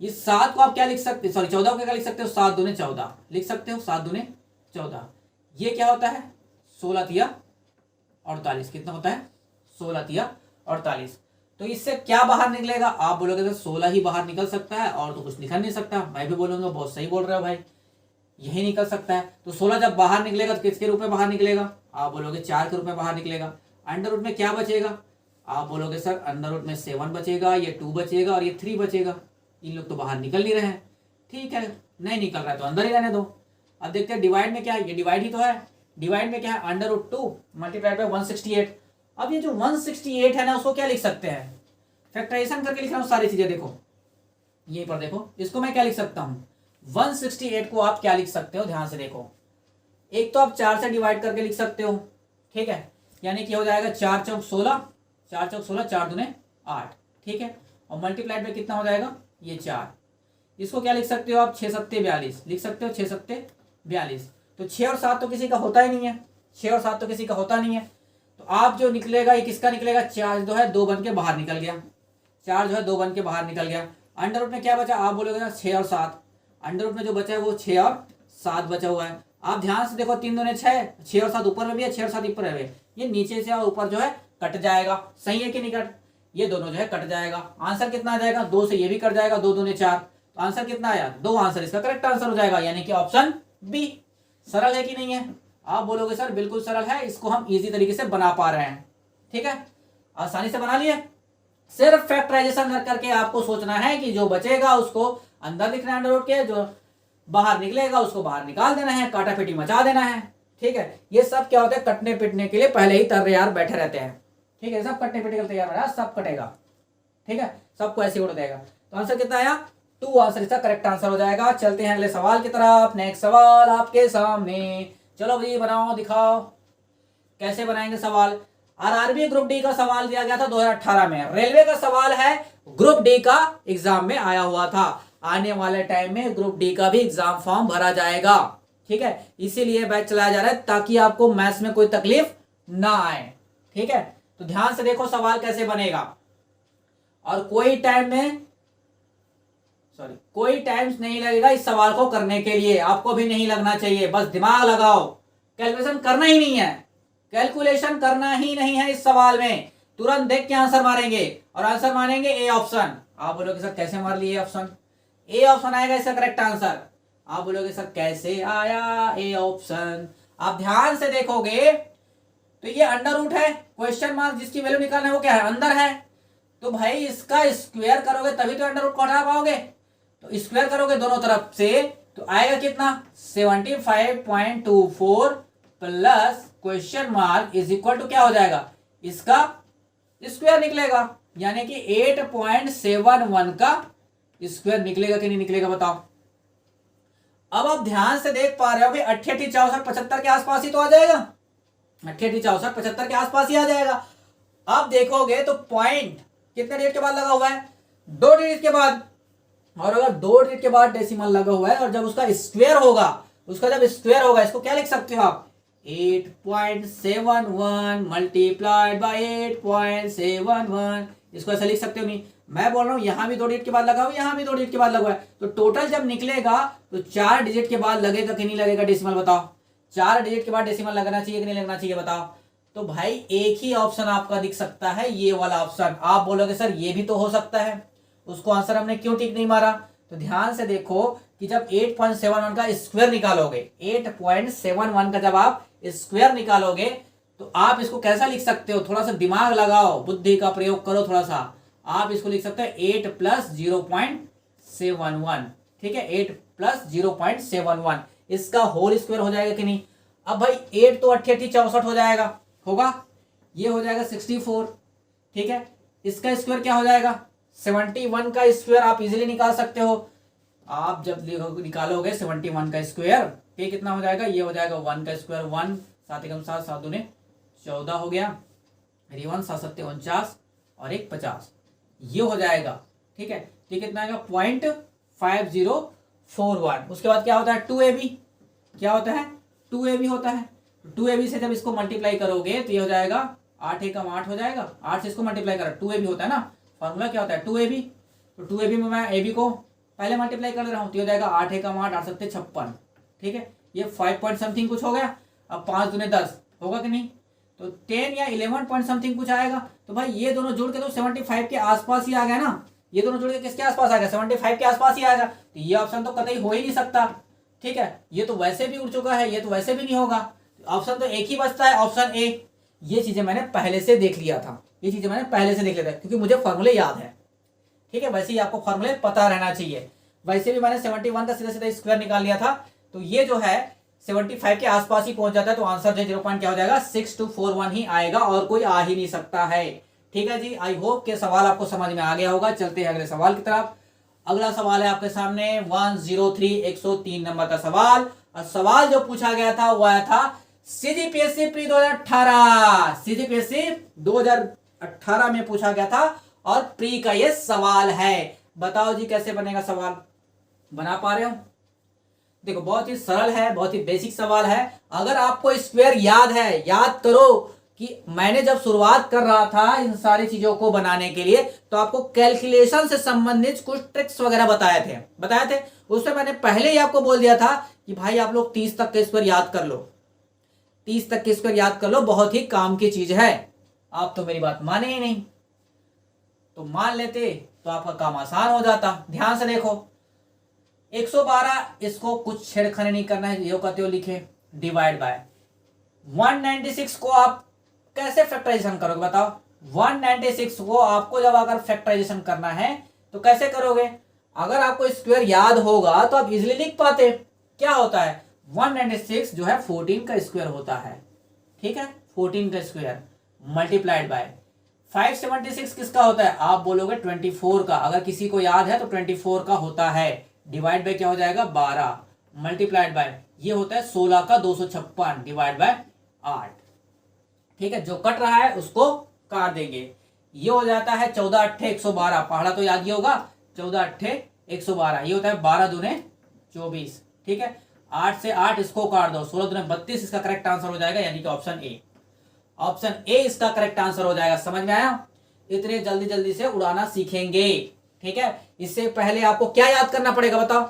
ये 7 को आप क्या लिख सकते, सॉरी 14 को क्या लिख सकते हो, 7 दूने 14 लिख सकते हो, 7 दूने 14। ये क्या होता है 16 तिया 48, कितना होता है 16 तिया 48। तो इससे क्या बाहर निकलेगा, आप बोलोगे सर 16 ही बाहर निकल सकता है और तो कुछ निकल नहीं सकता। मैं भी बोलूंगा बहुत सही बोल रहे हो भाई, यही निकल सकता है। तो 16 जब बाहर निकलेगा तो किसके रूप में बाहर निकलेगा, आप बोलोगे 4 के रूप में बाहर निकलेगा। अंडर रूट में क्या बचेगा, आप बोलोगे सर अंडर रूट में 7 बचेगा, ये 2 बचेगा और ये 3 बचेगा। इन लोग तो बाहर निकल नहीं रहे हैं, ठीक है नहीं निकल रहा है तो अंदर ही रहने दो। अब देखते हैं डिवाइड में क्या है, ये डिवाइड ही तो है। डिवाइड में क्या है अंडर रूट 2 मल्टीप्लाइड बाय 168। अब ये जो 168 है ना, उसको क्या लिख सकते हैं, फैक्टराइजेशन करके लिख रहा हूँ सारी चीजें। देखो यहीं पर देखो, इसको मैं क्या लिख सकता हूँ 168 को आप क्या लिख सकते हो, ध्यान से देखो। एक तो आप 4 से डिवाइड करके लिख सकते हो, ठीक है, यानी कि हो जाएगा 4 चौक 16, 4 चौक 16, 4 दूने 8, ठीक है, और मल्टीप्लाइड में कितना हो जाएगा ये 4। इसको क्या लिख सकते हो आप 6 सत्ते 42 लिख सकते हो, 6 सत्ते 42। तो 6 और 7 तो किसी का होता ही नहीं है, 6 और 7 तो किसी का होता नहीं है। तो आप जो निकलेगा ये किसका निकलेगा, 4 जो है 2 बन के बाहर निकल गया, 4 जो है 2 बन के बाहर निकल गया। अंडर रूट में क्या बचा, आप बोलोगे ना 6 और 7, अंडर रूट में जो बचा है वो 6 और 7 बचा हुआ है। आप ध्यान से देखो 3 दूने 6, 6 और 7 ऊपर में भी है, 6 और 7 ऊपर में भी, ये नीचे से और ऊपर जो है कट जाएगा, सही है कि नहीं कट, ये दोनों जो है कट जाएगा। आंसर कितना आ जाएगा, 2 से ये भी कट जाएगा, 2 दूने 4, तो आंसर कितना आया 2। आंसर इसका करेक्ट आंसर हो जाएगा, यानी कि ऑप्शन बी। सरल है कि नहीं है, आप बोलोगे सर बिल्कुल सरल है, इसको हम इजी तरीके से बना पा रहे हैं, ठीक है, आसानी से बना लिए। सिर्फ फैक्टराइजेशन करके आपको सोचना है कि जो बचेगा उसको अंदर लिखना है अंडर रूट के, जो बाहर निकलेगा उसको बाहर निकाल देना है, काटा पीटी मचा देना है, ठीक है। ये सब क्या होता है, कटने पिटने के लिए पहले ही तैयार बैठे रहते हैं, ठीक है, सब कटने पिटने के लिए तैयार रहा, सब कटेगा, ठीक है, सबको ऐसे उड़ देगा। तो आंसर कितना आया 2, आंसर इसका करेक्ट आंसर हो जाएगा। चलते हैं अगले सवाल की तरफ। नेक्स्ट सवाल आपके सामने, चलो भाई बनाओ दिखाओ कैसे बनाएंगे सवाल। आरआरबी ग्रुप डी का सवाल दिया गया था 2018 में, रेलवे का सवाल है, ग्रुप डी का एग्जाम में आया हुआ था। आने वाले टाइम में ग्रुप डी का भी एग्जाम फॉर्म भरा जाएगा, ठीक है, इसीलिए बैच चलाया जा रहा है ताकि आपको मैथ्स में कोई तकलीफ ना आए, ठीक है। तो ध्यान से देखो सवाल कैसे बनेगा, और कोई टाइम नहीं लगेगा इस सवाल को करने के लिए, आपको भी नहीं लगना चाहिए, बस दिमाग लगाओ, कैलकुलेशन करना ही नहीं है, कैलकुलेशन करना ही नहीं है इस सवाल में, तुरंत देख के आंसर मारेंगे, और आंसर मारेंगे ए ऑप्शन। आप बोलोगे सर कैसे मार लिए ऑप्शन, ए ऑप्शन आएगा इसका करेक्ट आंसर। आप बोलोगे सर कैसे आया ए ऑप्शन, आप ध्यान से देखोगे तो ये अंडर रूट है, क्वेश्चन मार्क जिसकी वैल्यू निकालना है वो क्या है अंदर है, तो भाई इसका स्क्वायर करोगे तभी तो अंडर रूट को हटा पाओगे, तो स्क्वायर करोगे दोनों तरफ से तो आएगा कितना 75.24 plus question mark is equal to क्या हो जाएगा, इसका स्क्वायर निकलेगा, यानी कि 8.71 का स्क्वायर निकलेगा कि नहीं निकलेगा बताओ। अब आप ध्यान से देख पा रहे हो 88 64 75 के आसपास ही तो आ जाएगा, 88 64 75 के आसपास ही आ जाएगा। अब देखोगे तो पॉइंट कितने डिजिट के बाद लगा हुआ है 2 डिजिट के बाद, और अगर 2 डिजिट के बाद डेसिमल लगा हुआ है और जब उसका स्क्वायर होगा, इसको क्या लिख सकते हो आप 8.71 मल्टीप्लाइड बाय 8.71, इसको ऐसा लिख सकते हो नहीं, मैं बोल रहा हूं यहां भी 2 डिजिट के बाद लगा हुआ, यहां भी 2 डिजिट के बाद लगा हुआ है, तो टोटल जब निकलेगा तो 4 डिजिट के बाद लगेगा कि नहीं लगेगा डेसिमल बताओ, 4 डिजिट के बाद डेसिमल लगना चाहिए कि नहीं लगना चाहिए बताओ। तो भाई एक ही ऑप्शन आपका दिख सकता है, ये वाला ऑप्शन। आप बोलोगे सर ये भी तो हो सकता है, उसको आंसर हमने क्यों टिक नहीं मारा, तो ध्यान से देखो कि जब 8.71 का स्क्वायर निकालोगे, 8.71 का जब आप स्क्वायर निकालोगे तो आप इसको कैसा लिख सकते हो, थोड़ा सा दिमाग लगाओ, बुद्धि का प्रयोग करो थोड़ा सा, आप इसको लिख सकते हो 8 प्लस 0.71, ठीक है, 8 प्लस 0.71, इसका होल स्क्वायर हो जाएगा कि नहीं। अब भाई 8 तो 88 64 हो जाएगा, होगा, ये हो जाएगा 64, ठीक है, इसका स्क्वायर क्या हो जाएगा 71 का स्क्वायर आप इजीली निकाल सकते हो। आप जब निकालोगे 71 का स्क्वायर ये कितना हो जाएगा, ये हो जाएगा 1 का स्क्वायर 1, 7 एकम 7, 7 दूने 14 हो गया, 1 7 7 49 और 1 50, ये हो जाएगा, ठीक है। ये कितना आएगा 0.5041। उसके बाद क्या होता है 2ab, क्या होता है 2ab होता है, 2ab से जब इसको मल्टीप्लाई करोगे तो ये हो जाएगा 8 एकम 8 हो जाएगा, 8 से इसको मल्टीप्लाई करो 2ab होता है ना, फॉर्मूला क्या होता है 2ab, तो 2ab में मैं ab को पहले मल्टीप्लाई कर रहा हूँ, तो ये हो जाएगा 8 एकम 8 8 7 56, ठीक है, ये 5 पॉइंट समथिंग कुछ हो गया। अब 5 दूने 10 होगा कि नहीं, तो 10 या 11 पॉइंट समथिंग कुछ आएगा। तो भाई ये दोनों जुड़ के तो 75 के आसपास ही आ गया ना, ये दोनों जुड़ के किसके आसपास आ गया 75 के आसपास ही आएगा, तो ये ऑप्शन तो कतई हो ही नहीं सकता, ठीक है, ये तो वैसे भी उड़ चुका है, ये तो वैसे भी नहीं होगा, ऑप्शन तो एक ही बचता है ऑप्शन ए। ये चीजें मैंने पहले से देख लिया था, क्योंकि मुझे फॉर्मूले याद है, ठीक है, वैसे ही आपको फॉर्मूले पता रहना चाहिए। वैसे भी मैंने 71 का सीधा सीधा स्क्वायर निकाल लिया था, तो ये जो है 75 के आसपास ही पहुंच जाता है, तो आंसर जो 0 पॉइंट क्या हो जाएगा 6241 ही आएगा, और कोई आ ही नहीं सकता है, ठीक है जी, आई होप के सवाल आपको समझ में आ गया होगा। चलते हैं अगले सवाल की तरफ। अगला सवाल है आपके सामने 103 103 नंबर का सवाल। और सवाल जो पूछा गया था वो आया था सीजीपीएससी प्री 2018, सीजीपीएससी 2018 में पूछा गया था और प्री का ये सवाल है। बताओ जी कैसे बनेगा सवाल, बना पा रहे हो? देखो बहुत ही सरल है, बहुत ही बेसिक सवाल है। अगर आपको स्क्वायर याद है, याद करो कि मैंने जब शुरुआत कर रहा था इन सारी चीजों को बनाने के लिए तो आपको कैलकुलेशन से संबंधित कुछ ट्रिक्स वगैरह बताए थे। उसमें मैंने पहले ही आपको बोल दिया था कि भाई आप लोग 30 तक के स्क्वायर याद कर लो, 30 तक के स्क्वायर याद कर लो, बहुत ही काम की चीज है। आप तो मेरी बात माने ही नहीं, तो मान लेते तो आपका काम आसान हो जाता। ध्यान से देखो 112, इसको कुछ छेड़खानी नहीं करना है, यो का त्यो लिखे, डिवाइड बाय 196 को आप कैसे फैक्टराइजेशन करोगे बताओ? 196 को आपको जब अगर फैक्टराइजेशन करना है तो कैसे करोगे? अगर आपको स्क्वायर याद होगा तो आप इजीली लिख पाते। क्या होता है 196 जो है 14 का स्क्वायर होता है, ठीक है, 14 का स्क्वायर मल्टीप्लाइड बाय 576 किसका होता है? आप बोलोगे 24 का, अगर किसी को याद है तो 24 का होता है। डिवाइड बाय क्या हो जाएगा 12 मल्टीप्लाइड बाय ये होता है 16 का 256 डिवाइड बाय 8, ठीक है। जो कट रहा है उसको काट देंगे, ये हो जाता है 14 अट्ठे 112, पहाड़ा तो याद ही होगा, 14 अट्ठे 112, ये होता है 12 दूने 24, ठीक है। 8 से 8 इसको काट दो, 16 दूने 32, इसका करेक्ट आंसर हो जाएगा, यानी कि ऑप्शन ए, ऑप्शन ए इसका करेक्ट आंसर हो जाएगा। समझ में आया? इतने जल्दी जल्दी से उड़ाना सीखेंगे, ठीक है। इससे पहले आपको क्या याद करना पड़ेगा बताओ?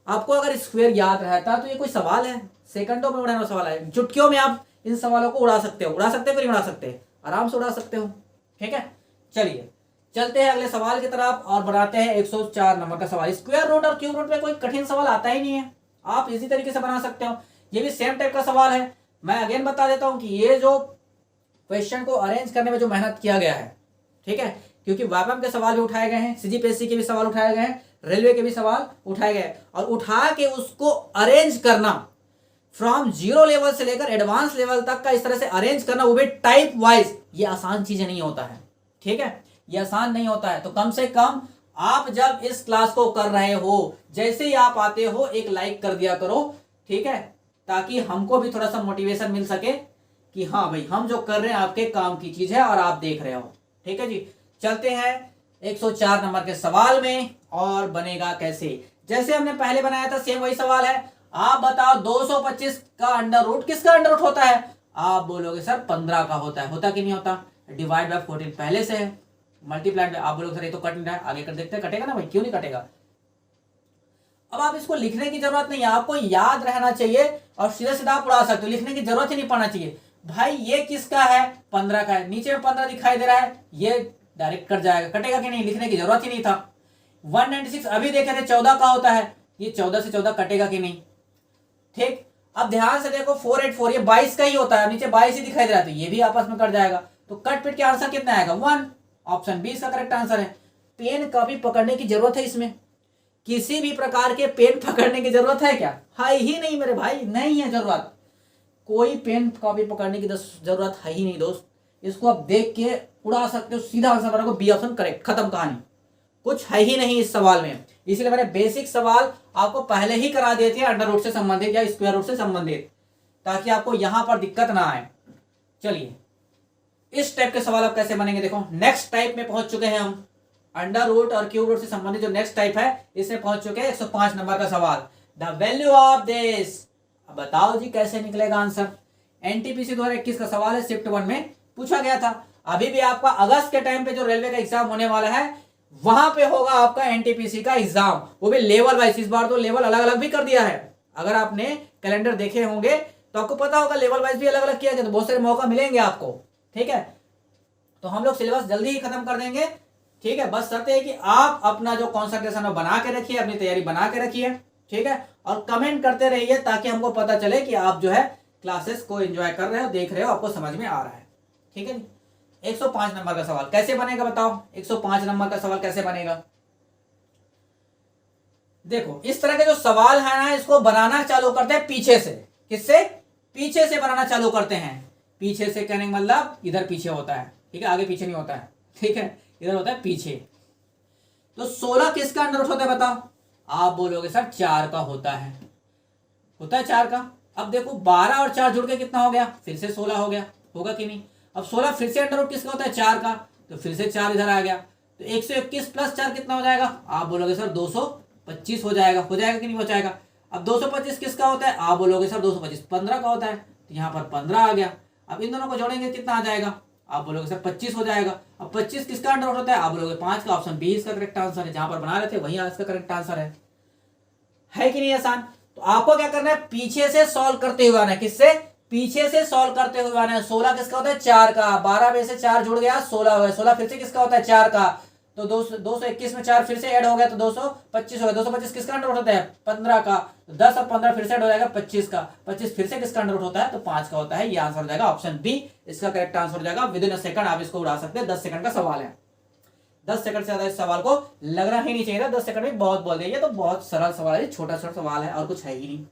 आपको अगर स्क्वायर याद रहता तो ये कोई सवाल है, सेकंडों में उड़ाने वाला सवाल है, चुटकियों में आप इन सवालों को उड़ा सकते हो, उड़ा सकते हो कि नहीं उड़ा सकते? आराम से उड़ा सकते हो, ठीक है। चलिए चलते हैं अगले सवाल की तरफ और बनाते हैं 104 नंबर का सवाल। स्क्वायर रूट और क्यूब रूट में कोई कठिन सवाल आता ही नहीं है, आप इसी तरीके से बना सकते हो। ये भी सेम टाइप का सवाल है। मैं अगेन बता देता हूं कि ये जो क्वेश्चन को अरेंज करने में जो मेहनत किया गया है, ठीक है, क्योंकि वाइपम के सवाल भी उठाए गए हैं, सीजीपीएससी के भी सवाल उठाए गए हैं, रेलवे के भी सवाल उठाए गए, और उठा के उसको अरेंज करना फ्रॉम जीरो लेवल से लेकर एडवांस लेवल तक का इस तरह से अरेंज करना, वो भी टाइप वाइज, ये आसान चीज नहीं होता है, ठीक है, ये आसान नहीं होता है। तो कम से कम आप जब इस क्लास को कर रहे हो, जैसे ही आप आते हो एक लाइक कर दिया करो, ठीक है, ताकि हमको भी थोड़ा सा मोटिवेशन मिल सके कि हाँ भाई हम जो कर रहे हैं आपके काम की चीज है और आप देख रहे हो, ठीक है जी। चलते हैं 104 नंबर के सवाल में, और बनेगा कैसे? जैसे हमने पहले बनाया था सेम वही सवाल है। आप बताओ 225 का अंडर रूट किसका अंडर रूट होता है? आप बोलोगे सर 15 का होता है, होता कि नहीं होता? डिवाइड बाय 14 पहले से है, मल्टीप्लाइड बाय, आप बोलोगे सर ये तो कट नहीं रहा है, आगे कर देखते हैं, कटेगा ना भाई, क्यों नहीं कटेगा? अब आप इसको लिखने की जरूरत नहीं है, आपको याद रहना चाहिए और सीधा सीधा आप उड़ा सकते हो, लिखने की जरूरत ही नहीं पड़ना चाहिए। भाई ये किसका है? 15 का है, नीचे में 15 दिखाई दे रहा है, ये डायरेक्ट कट जाएगा, कटेगा कि नहीं? लिखने की जरूरत ही नहीं था। 196 अभी देखे थे 14 का होता है, ये 14 से 14 कटेगा कि नहीं? ठीक, अब ध्यान से देखो 484 ये 22 का ही होता है, नीचे 22 ही दिखाई दे रहा है, तो ये भी आपस में कट जाएगा, तो कट पिट के आंसर कितना आएगा? 1, ऑप्शन बी इसका करेक्ट आंसर है। पेन कॉपी पकड़ने की जरूरत है इसमें? किसी भी प्रकार के पेन पकड़ने की जरूरत है क्या? है ही नहीं मेरे भाई, नहीं है जरूरत, कोई पेन कॉपी पकड़ने की जरूरत है ही नहीं दोस्त। इसको आप देख के उड़ा सकते हो, सीधा आंसर बनाओ, बी ऑप्शन करेक्ट, खत्म कहानी, कुछ है ही नहीं इस सवाल में। इसलिए मैंने बेसिक सवाल आपको पहले ही करा दिए थे अंडर रूट से संबंधित या स्क्वायर रूट से संबंधित, ताकि आपको यहां पर दिक्कत ना आए। चलिए इस टाइप के सवाल आप कैसे बनेंगे, देखो नेक्स्ट टाइप में पहुंच चुके हैं हम। अंडर रूट और क्यूब रूट से संबंधित जो नेक्स्ट टाइप है इसमें पहुंच चुके हैं। 105 नंबर का सवाल, द वैल्यू ऑफ दिस, बताओ जी कैसे निकलेगा आंसर? एनटीपीसी 2021 का सवाल है, शिफ्ट 1 में पूछा गया था। अभी भी आपका अगस्त के टाइम पे जो रेलवे का एग्जाम होने वाला है वहां पे होगा आपका एनटीपीसी का एग्जाम, वो भी लेवल वाइज। इस बार तो लेवल अलग अलग भी कर दिया है, अगर आपने कैलेंडर देखे होंगे तो आपको पता होगा लेवल वाइज भी अलग अलग किया गया, तो बहुत सारे मौका मिलेंगे आपको, ठीक है। तो हम लोग सिलेबस जल्दी ही खत्म कर देंगे, ठीक है। बस शर्त है कि आप अपना जो कॉन्सेंट्रेशन है बना के रखिए, अपनी तैयारी बना के रखिए, ठीक है, और कमेंट करते रहिए ताकि हमको पता चले कि आप जो है क्लासेस को एंजॉय कर रहे हो, देख रहे हो, आपको समझ में आ रहा है, ठीक है। 105 नंबर का सवाल कैसे बनेगा बताओ? 105 नंबर का सवाल कैसे बनेगा? देखो इस तरह के जो सवाल है ना, इसको बनाना चालू करते हैं पीछे से। किससे? पीछे से बनाना चालू करते हैं। पीछे से कहने का मतलब इधर पीछे होता है, ठीक है, आगे पीछे नहीं होता है। ठीक है, इधर होता है पीछे। तो 16 किसका अंडर रूट होता है बताओ? आप बोलोगे सर 4 का होता है। होता है 4 का। अब देखो 12 और 4 जुड़ के कितना हो गया? फिर से 16 हो गया। होगा कि नहीं? अब 16 फिर से अंडर रूट किसका होता है? 4 का। तो फिर से 4 इधर आ गया। तो 121 प्लस 4 कितना हो जाएगा? आप बोलोगे सर 225 हो जाएगा। हो जाएगा कि नहीं हो जाएगा? अब 225 किसका होता है? आप बोलोगे सर 225 15 का होता है। तो यहाँ पर 15 आ गया। अब इन दोनों को जोड़ेंगे कितना आ जाएगा? आप बोलोगे सर 25 हो जाएगा। अब 25 किसका अंडर रूट होता है? आप बोलोगे 5 का। ऑप्शन बी इसका करेक्ट आंसर है। जहां पर बना रहे थे वही इसका करेक्ट आंसर है कि नहीं आसान? तो आपको क्या करना है? पीछे से सॉल्व करते हुए आना है। किससे? पीछे से सॉल्व करते हुए आना है। 16 किसका होता है? 4 का। 12 में से 4 जुड़ गया 16 हो गया। 16 फिर से किसका होता है? 4 का। तो 221 में 4 फिर से ऐड हो गया तो 225 हो गया। 225 किसका अंडर रूट होता है? 15 का। तो 10 और 15 फिर से ऐड हो जाएगा 25 का। 25 फिर से किसका अंडर रूट होता है? तो 5 का होता है। ये आंसर हो जाएगा ऑप्शन बी इसका करेक्ट आंसर हो जाएगा। विद इन अ सेकंड आप इसको उड़ा सकते हैं। 10 सेकंड का सवाल है। 10 सेकंड से ज्यादा इस सवाल को लगना ही नहीं चाहिए था। 10 सेकंड में बहुत बोल दिया। ये तो बहुत सरल सवाल है, छोटा छोटा सवाल है और कुछ है ही नहीं।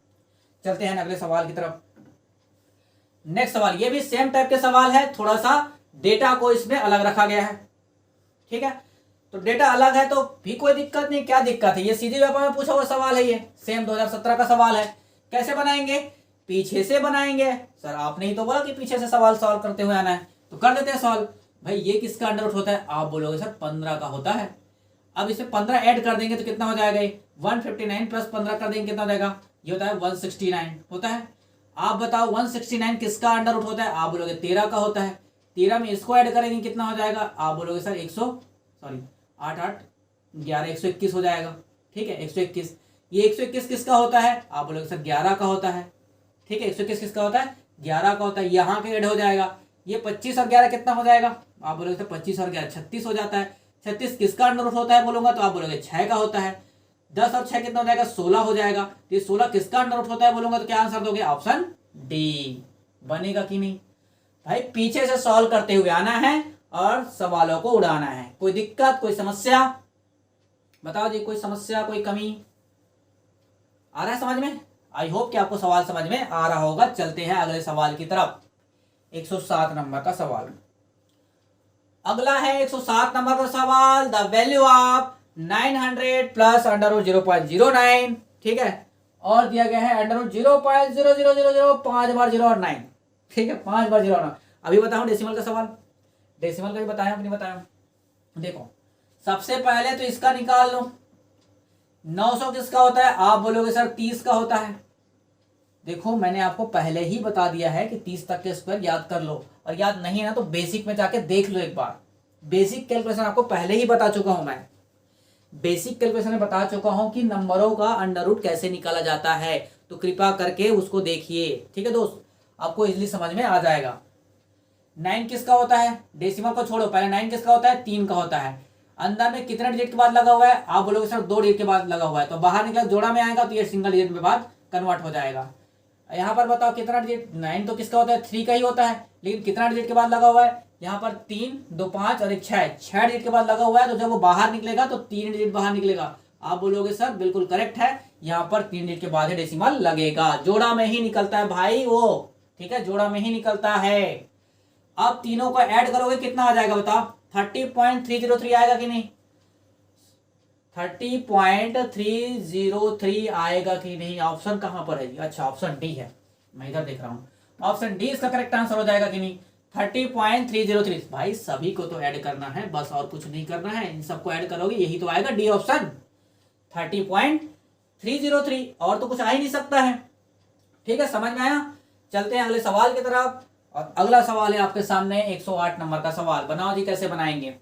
चलते हैं अगले सवाल की तरफ। नेक्स्ट सवाल, ये भी सेम टाइप के सवाल है, थोड़ा सा डेटा को इसमें अलग रखा गया है। ठीक है, तो डेटा अलग है तो भी कोई दिक्कत नहीं। क्या दिक्कत है? ये सीधे व्यापार में पूछा हुआ सवाल है। ये सेम 2017 का सवाल है। कैसे बनाएंगे? पीछे से बनाएंगे। सर आपने ही तो बोला कि पीछे से सवाल सॉल्व करते हुए आना है, तो कर देते हैं सॉल्व। भाई ये किसका अंडर रूट होता है? आप बोलोगे सर 15 का होता है। अब इसमें 15 ऐड कर देंगे तो कितना हो जाएगा? 159 प्लस 15 कर देंगे कितना हो जाएगा? ये होता है 169 होता है। आप बताओ 169 किसका अंडर रूट होता है? आप बोलोगे 13 का होता है। 13 में इसको ऐड करेंगे कितना हो जाएगा? आप बोलोगे सर 8 8 11 121 हो जाएगा। ठीक है, 121। ये 121 किसका होता है? आप बोलोगे सर 11 का होता है। ठीक है, 121 किसका होता है? 11 का होता है। यहाँ के ऐड हो जाएगा। ये 25 और 11 कितना हो जाएगा? आप बोलोगे सर 25 और 11 36 हो जाता है। 36 किसका अंडर रूट होता है बोलूंगा तो आप बोलोगे 6 का होता है। 10 और 6 कितना हो जाएगा? 16 हो जाएगा। तो ये 16 किसका अंडर रूट होता है बोलूंगा तो क्या आंसर दोगे? Option D. बनेगा कि नहीं? भाई पीछे से सॉल्व करते हुए आना है और सवालों को उड़ाना है। कोई दिक्कत, कोई समस्या बताओ जी? कोई समस्या, कोई कमी आ रहा है समझ में? आई होप कि आपको सवाल समझ में आ रहा होगा। चलते हैं अगले सवाल की तरफ। 107 नंबर का सवाल अगला है। 107 नंबर का सवाल, the value of 900 plus under root 0.09। ठीक है, और दिया गया है अंडर रूट 0.0000 5 बार 0 और 9। ठीक है, 5 बार 0 और 9। अभी बताऊं डेसिमल का सवाल? डेसिमल का भी बताया नहीं बताया? देखो सबसे पहले तो इसका निकाल लो। 900 किसका होता है? आप बोलोगे सर 30 का होता है। देखो मैंने आपको पहले ही बता दिया है कि 30 तक के स्क्वायर याद कर लो, और याद नहीं है ना तो बेसिक में जाके देख लो एक बार। बेसिक कैलकुलेशन आपको पहले ही बता चुका हूं मैं। बेसिक कैलकुलेशन में बता चुका हूं कि नंबरों का अंडर रूट कैसे निकाला जाता है, तो कृपया करके उसको देखिए। ठीक है दोस्त, आपको इजीली समझ में आ जाएगा। 9 किसका होता है? डेसिमल को छोड़ो, पहले 9 किसका होता है? 3 का होता है। अंदर में कितने डिजिट के बाद लगा हुआ है? आप बोलोगे सर 2 डिजिट के बाद लगा हुआ है। तो बाहर निकला जोड़ा में आएगा तो ये सिंगल डिजिट में बाद कन्वर्ट हो जाएगा। यहाँ पर बताओ कितना डिजिट? 9 तो किसका होता है? 3 का ही होता है, लेकिन कितना डिजिट के बाद लगा हुआ है? यहाँ पर 3 2 5 और एक 6 डिजिट के बाद लगा हुआ है। तो जब वो बाहर निकलेगा तो 3 डिजिट बाहर निकलेगा। आप बोलोगे सर बिल्कुल करेक्ट है, यहाँ पर 3 डिजिट के बाद ही डेसिमल लगेगा। जोड़ा में ही निकलता है भाई वो। ठीक है, जोड़ा में ही निकलता है। अब तीनों को ऐड करोगे कितना आ जाएगा बताओ? 30.303 आएगा कि नहीं? 30.303 आएगा कि नहीं? ऑप्शन कहां पर है जी? अच्छा ऑप्शन डी है, मैं इधर देख रहा हूं। ऑप्शन डी इसका करेक्ट आंसर हो जाएगा कि नहीं? 30.303। भाई सभी को तो ऐड करना है बस, और कुछ नहीं करना है। इन सबको ऐड करोगे यही तो आएगा डी ऑप्शन, 30.303। और तो कुछ आ ही नहीं सकता है। ठीक है, समझ में आया? चलते हैं अगले सवाल की तरफ। और अगला सवाल है आपके सामने 108 नंबर का सवाल। बनाओ जी, कैसे बनाएंगे?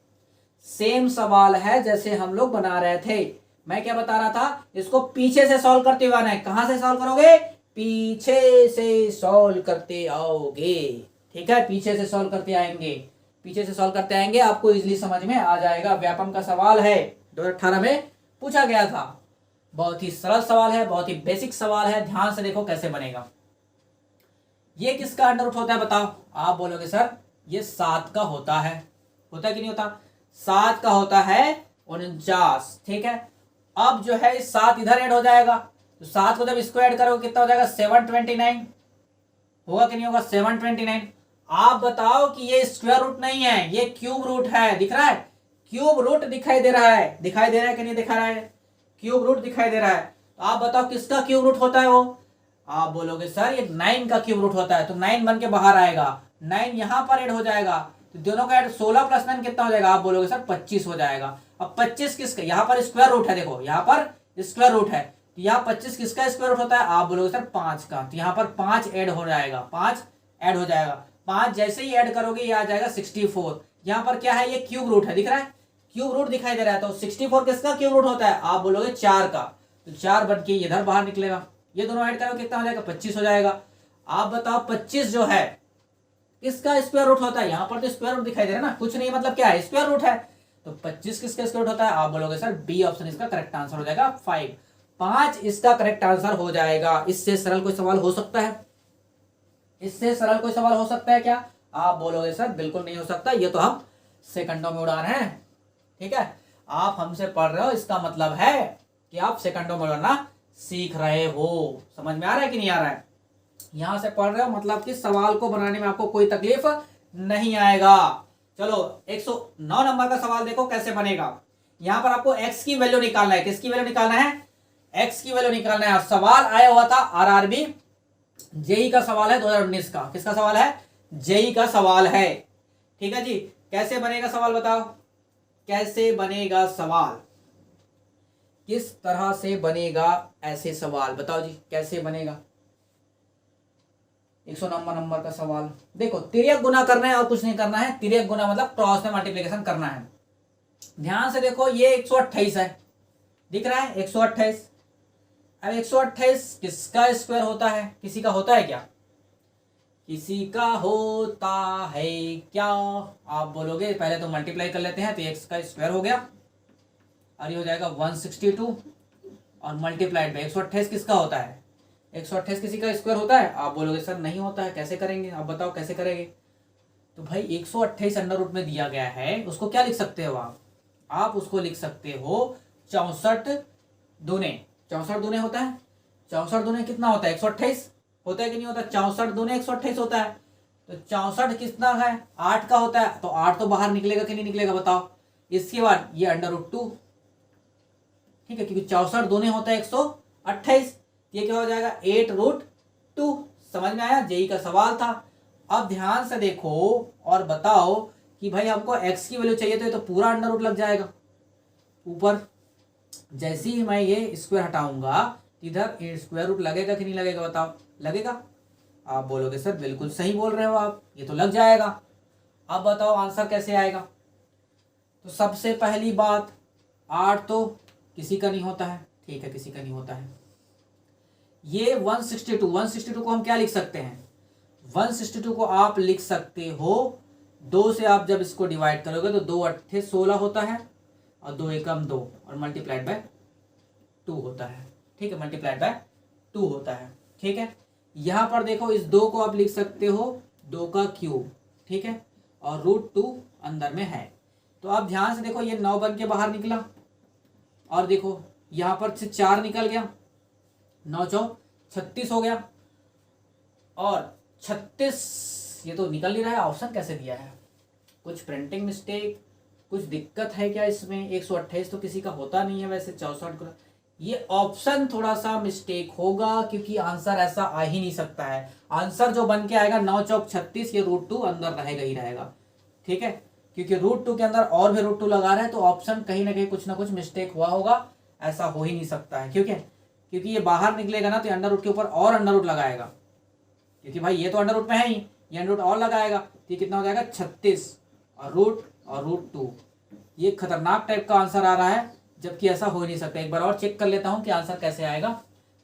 सेम सवाल है जैसे हम लोग बना रहे थे। मैं क्या बता रहा था? इसको पीछे से सॉल्व करते हुए आना है। कहां से सॉल्व करोगे? पीछे से सॉल्व करते आओगे। ठीक है, पीछे से सॉल्व करते आएंगे। पीछे से सॉल्व करते आएंगे, आपको इजीली समझ में आ जाएगा। व्यापम का सवाल है, 2018 में पूछा गया था। बहुत ही सरल सवाल है, बहुत ही बेसिक सवाल है। ध्यान से देखो कैसे बनेगा। ये किसका अंडर रूट होता है बताओ? आप बोलोगे सर ये 7 का होता है। होता है कि नहीं होता? 7 का होता है 49। ठीक है, अब जो है 7 इधर ऐड हो जाएगा। तो 7 को जब इसको ऐड करोगे कितना हो जाएगा? 729। होगा कि नहीं होगा? 729। आप बताओ कि ये स्क्वायर रूट नहीं है, ये क्यूब रूट है। दिख रहा है? क्यूब रूट दिखाई दे रहा है, दिखाई दे रहा है कि नहीं दिखा रहा है? क्यूब रूट दिखाई दे रहा है। तो आप बताओ किसका क्यूब रूट होता है वो? आप बोलोगे सर ये 9 का क्यूब रूट होता है, तो 9 बन के बाहर आएगा, 9 यहां पर ऐड हो जाएगा, तो दोनों का ऐड 16 + 9 कितना हो जाएगा? आप बोलोगे सर 25 हो जाएगा। अब 25 किसका? यहाँ पर स्क्वायर रूट है, देखो यहाँ पर स्क्वायर रूट है, तो यहाँ 25 किसका स्क्वायर रूट होता है? आप बोलोगे सर 5 का, तो यहाँ पर 5 ऐड हो जाएगा, 5 ऐड हो जाएगा। 5 जैसे ही ऐड करोगे ये आ जाएगा 64। यहाँ पर क्या है? ये क्यूब रूट है, दिख रहा है? क्यूब रूट दिखाई दे रहा है, तो 64 किसका क्यूब रूट होता है? आप बोलोगे 4 का, तो 4 बन के इधर बाहर निकलेगा। ये दोनों ऐड करोगे कितना हो जाएगा? 25 हो जाएगा। आप बताओ 25 जो है किसका स्क्वायर रूट होता है? यहाँ पर तो स्क्वायर रूट दिखाई दे रहा है ना, कुछ नहीं मतलब क्या है? स्क्वायर रूट है। तो 25 किसका स्क्वायर रूट होता है? आप बोलोगे सर बी ऑप्शन इसका करेक्ट आंसर हो जाएगा 5। 5 इसका करेक्ट आंसर हो जाएगा। इससे सरल कोई सवाल हो सकता है? इससे सरल कोई सवाल हो सकता है क्या? आप बोलोगे सर बिल्कुल नहीं हो सकता, ये तो हम सेकंडों में उड़ा रहे हैं। ठीक है, आप हमसे पढ़ रहे हो, इसका मतलब है कि आप सेकंडों में उड़ाना सीख रहे हो। समझ में आ रहा है कि नहीं आ रहा है? यहां से पढ़ रहे हो मतलब कि सवाल को बनाने में आपको कोई तकलीफ नहीं आएगा। चलो 109 नंबर का सवाल देखो कैसे बनेगा। यहां पर आपको x की वैल्यू निकालना है। किसकी वैल्यू निकालना है? x की वैल्यू निकालना है। और सवाल आया हुआ था आरआरबी जेई का सवाल है 2019 का। किसका सवाल है? जेई का सवाल है। ठीक है जी, कैसे बनेगा सवाल बताओ, कैसे बनेगा सवाल, किस तरह से बनेगा ऐसे सवाल बताओ जी, कैसे बनेगा? 109 नंबर का सवाल देखो, तिर्यक गुना करना है और कुछ नहीं करना है। तिर्यक गुना मतलब क्रॉस में मल्टीप्लिकेशन करना है। ध्यान से देखो, ये 128 है, दिख रहा है 128। अब 128 किसका स्क्वायर होता है? किसी का होता है क्या? किसी का होता है क्या? आप बोलोगे पहले तो मल्टीप्लाई कर लेते हैं, तो x का स्क्वायर हो गया और ये हो जाएगा 162 और मल्टीप्लाइड बाई 128 किसका होता है? 128 किसी का स्क्वायर होता है? आप बोलोगे सर नहीं होता है, कैसे करेंगे? आप बताओ कैसे करेंगे? तो भाई 128 अंडर रूट में दिया गया है, उसको क्या लिख सकते हो आप उसको लिख सकते हो 64 दूने। 64 दूने होता है, 64 दूने कितना होता है? 128 होता है कि नहीं होता? 64 दूने 128 होता है। तो 64 कितना है? 8 का होता है, तो 8 तो बाहर निकलेगा कि नहीं निकलेगा बताओ? इसके बाद ये अंडर रूट 2, ठीक है, क्योंकि 64 दूने होता है 128, ये क्या हो जाएगा? 8√2। समझ में आया? जेई का सवाल था। अब ध्यान से देखो और बताओ कि भाई हमको x की वैल्यू चाहिए, तो ये तो पूरा अंडर रूट लग जाएगा ऊपर। जैसे ही मैं ये स्क्वायर हटाऊंगा इधर स्क्वायर रूट लगेगा कि नहीं लगेगा बताओ? लगेगा। आप बोलोगे सर बिल्कुल सही बोल रहे हो आप, ये तो लग जाएगा। अब बताओ आंसर कैसे आएगा? तो सबसे पहली बात, 8 तो किसी का नहीं होता है, ठीक है, किसी का नहीं होता है। ये 162 को हम क्या लिख सकते हैं? 162 को आप लिख सकते हो 2 से। आप जब इसको डिवाइड करोगे तो 2 8 16 होता है और 2 एकम 2 और मल्टीप्लाइड बाय 2 होता है। ठीक है, मल्टीप्लाइड बाय 2 होता है। ठीक है, यहां पर देखो इस 2 को आप लिख सकते हो 2 का क्यूब, ठीक है, और √2 अंदर में है। तो आप ध्यान से देखो, ये 9 बन के बाहर निकला और देखो यहां पर से 4 निकल गया, 9 चौक 36 हो गया और 36 ये तो निकल नहीं रहा है। ऑप्शन कैसे दिया है? कुछ प्रिंटिंग मिस्टेक, कुछ दिक्कत है क्या इसमें? 128 तो किसी का होता नहीं है वैसे, 64 का ये ऑप्शन थोड़ा सा मिस्टेक होगा, क्योंकि आंसर ऐसा आ ही नहीं सकता है। आंसर जो बन के आएगा 9 चौक 36, ये √2 अंदर रहेगा ही रहेगा। ठीक है, क्योंकि √2 के अंदर और भी √2 लगा रहे हैं, तो ऑप्शन कहीं ना कहीं कुछ ना कुछ मिस्टेक हुआ होगा, ऐसा हो ही नहीं सकता है। क्योंकि ये बाहर निकलेगा ना, तो अंडर रूट के ऊपर और अंडर रूट लगाएगा, क्योंकि भाई ये तो अंडर रूट में है ही, ये अंडर रूट और लगाएगा, तो कितना हो जाएगा? 36 और √2। ये खतरनाक टाइप का आंसर आ रहा है, जबकि ऐसा हो नहीं सकता। एक बार और चेक कर लेता हूं कि आंसर कैसे आएगा।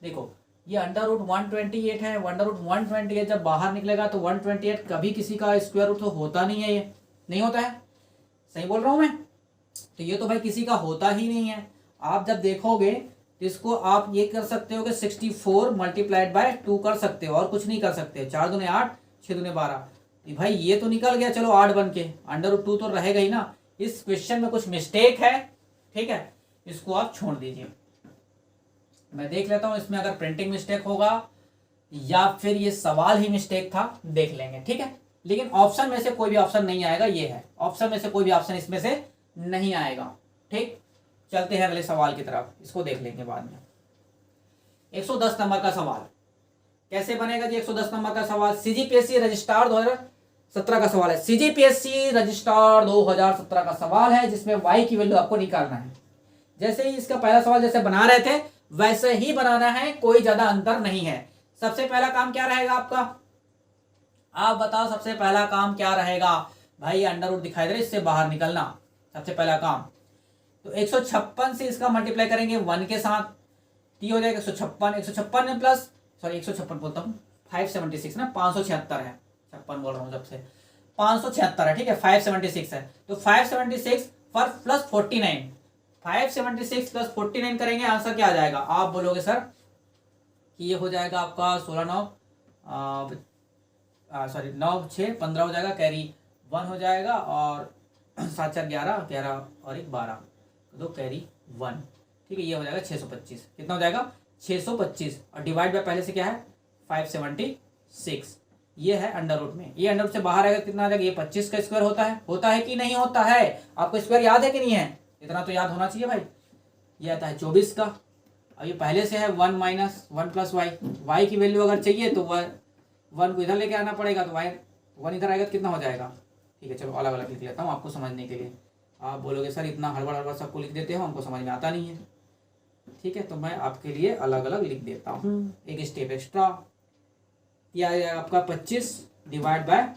देखो ये अंडर रूट 128 है, अंडर रूट 128 जब बाहर निकलेगा तो 128 कभी किसी का स्क्वायर रूट तो होता नहीं है, ये नहीं होता है, सही बोल रहा हूं मैं? तो ये तो भाई किसी का होता ही नहीं है। आप जब देखोगे तो इसको आप ये कर सकते हो कि 64 मल्टीप्लाइड बाय 2 कर सकते हो, और कुछ नहीं कर सकते। 4 दूने 8, 6 दूने 12। भाई ये तो निकल गया, चलो 8 बन के, अंडर रूट 2 तो रहेगा ही ना। इस क्वेश्चन में कुछ मिस्टेक है, ठीक है, इसको आप छोड़ दीजिए। मैं देख लेता हूं इसमें अगर प्रिंटिंग मिस्टेक होगा या फिर ये सवाल ही मिस्टेक था, देख लेंगे। ठीक है, लेकिन ऑप्शन में से कोई भी ऑप्शन नहीं आएगा, ये है ऑप्शन में से कोई भी ऑप्शन इसमें से नहीं आएगा। ठीक, चलते हैं अगले सवाल की तरफ, इसको देख लेंगे बाद में। 110 नंबर का सवाल कैसे बनेगा जी? 110 नंबर का सवाल सीजीपीएससी रजिस्ट्रार 2017 का सवाल है। सीजीपीएससी रजिस्ट्रार 2017 का सवाल है, जिसमें वाई की वैल्यू आपको निकालना है। जैसे ही इसका पहला सवाल जैसे बना रहे थे वैसे ही बनाना है, कोई ज्यादा अंतर नहीं है। सबसे पहला काम क्या रहेगा आपका, आप बताओ सबसे पहला काम क्या रहेगा? भाई अंडर रूट दिखाई दे रहा है, इससे बाहर निकलना सबसे पहला काम। तो 156 से इसका मल्टीप्लाई करेंगे 1 के साथ, टी हो जाएगा 156। 156 में प्लस 156 बोलता हूँ 576 ना, 576 है, 56 बोल रहा हूँ सबसे, 576 है। ठीक है, 576 है तो 576 पर प्लस 49, 576 प्लस 49 करेंगे, आंसर क्या आ जाएगा? आप बोलोगे सर कि ये हो जाएगा आपका 16 9 9 6 15 हो जाएगा, कैरी 1 हो जाएगा, और 7 4 11 11 और 1 12, दो कैरी 1। ठीक है, ये हो जाएगा 625। कितना हो जाएगा? 625, और डिवाइड बाय पहले से क्या है 576। ये है अंडर रूट में, ये अंडर रूट से बाहर आएगा कितना आ जाएगा? ये 25 का स्क्वायर होता है कि नहीं होता है? आपको स्क्वायर याद है कि नहीं है? इतना तो याद होना चाहिए भाई। ये आता है 24 का, और ये पहले से है 1 माइनस 1 प्लस वाई। वाई की वैल्यू अगर चाहिए तो 1 को इधर लेके आना पड़ेगा, तो वाई 1 इधर आएगा तो कितना हो जाएगा? ठीक है, चलो अलग अलग लिख लेता हूँ आपको समझने के लिए। आप बोलोगे सर इतना हड़बड़ सबको लिख देते हो, हमको समझ में आता नहीं है। ठीक है, तो मैं आपके लिए अलग अलग लिख देता हूँ, एक स्टेप एक्स्ट्रा। यह आपका 25 डिवाइड बाय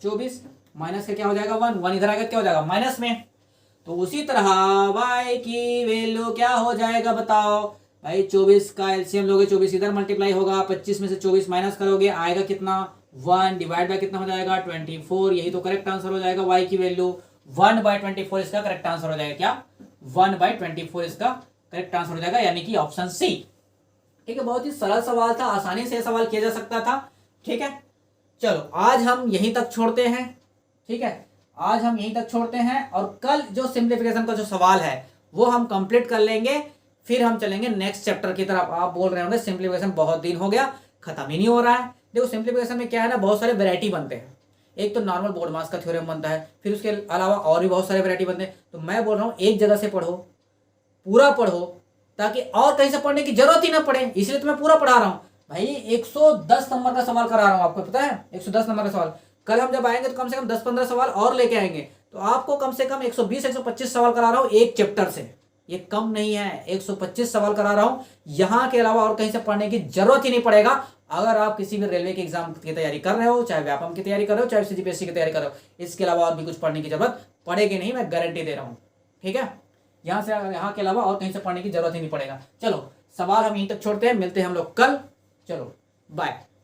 24 माइनस का क्या हो जाएगा? 1 इधर आएगा क्या हो जाएगा? माइनस में। तो उसी तरह y की वैल्यू क्या हो जाएगा बताओ भाई? 24 का एलसीएम लोगे, 24 इधर मल्टीप्लाई होगा, 25 में से 24 माइनस करोगे, आएगा कितना? 1 डिवाइड बाय कितना हो जाएगा? 24। यही तो करेक्ट आंसर हो जाएगा। y की वैल्यू 1/24 इसका करेक्ट आंसर हो जाएगा। क्या? 1/24 इसका करेक्ट आंसर हो जाएगा, यानी कि ऑप्शन सी। ठीक है, बहुत ही सरल सवाल था, आसानी से सवाल किया जा सकता था। ठीक है, चलो आज हम यहीं तक छोड़ते हैं। ठीक है, आज हम यहीं तक छोड़ते हैं, और कल जो सिंप्लीफिकेशन का जो सवाल है वो हम कंप्लीट कर लेंगे, फिर हम चलेंगे नेक्स्ट चैप्टर की तरफ। आप बोल रहे होंगे सिंप्लीफिकेशन बहुत दिन हो गया, खत्म ही नहीं हो रहा है। देखो सिंप्लीफिकेशन में क्या है ना, बहुत सारे वैरायटी बनते हैं। एक तो नॉर्मल बोर्डमास का थ्योरम बनता है, फिर उसके अलावा और भी बहुत सारे वैरायटी बनते हैं। तो मैं बोल रहा हूँ एक जगह से पढ़ो, पूरा पढ़ो, ताकि और कहीं से पढ़ने की जरूरत ही ना पड़े, इसलिए तो मैं पूरा पढ़ा रहा हूँ भाई। 110 नंबर का सवाल करा रहा हूँ, आपको पता है 110 नंबर का सवाल। कल हम जब आएंगे तो कम से कम 10-15 सवाल और लेके आएंगे, तो आपको कम से कम 120-125 सवाल करा रहा हूँ एक चैप्टर से। ये कम नहीं है, 125 सवाल करा रहा हूँ। यहाँ के अलावा और कहीं से पढ़ने की जरूरत ही नहीं पड़ेगा। अगर आप किसी भी रेलवे के एग्जाम की तैयारी कर रहे हो, चाहे व्यापम की तैयारी कर रहे हो, चाहे सीजीपीएससी की तैयारी कर रहे हो, इसके अलावा और भी कुछ पढ़ने की जरूरत पड़ेगी नहीं, मैं गारंटी दे रहा हूँ। ठीक है, यहाँ के अलावा और कहीं से पढ़ने की जरूरत ही नहीं पड़ेगा। चलो सवाल हम यहीं तक छोड़ते हैं, मिलते हैं हम लोग कल। चलो बाय।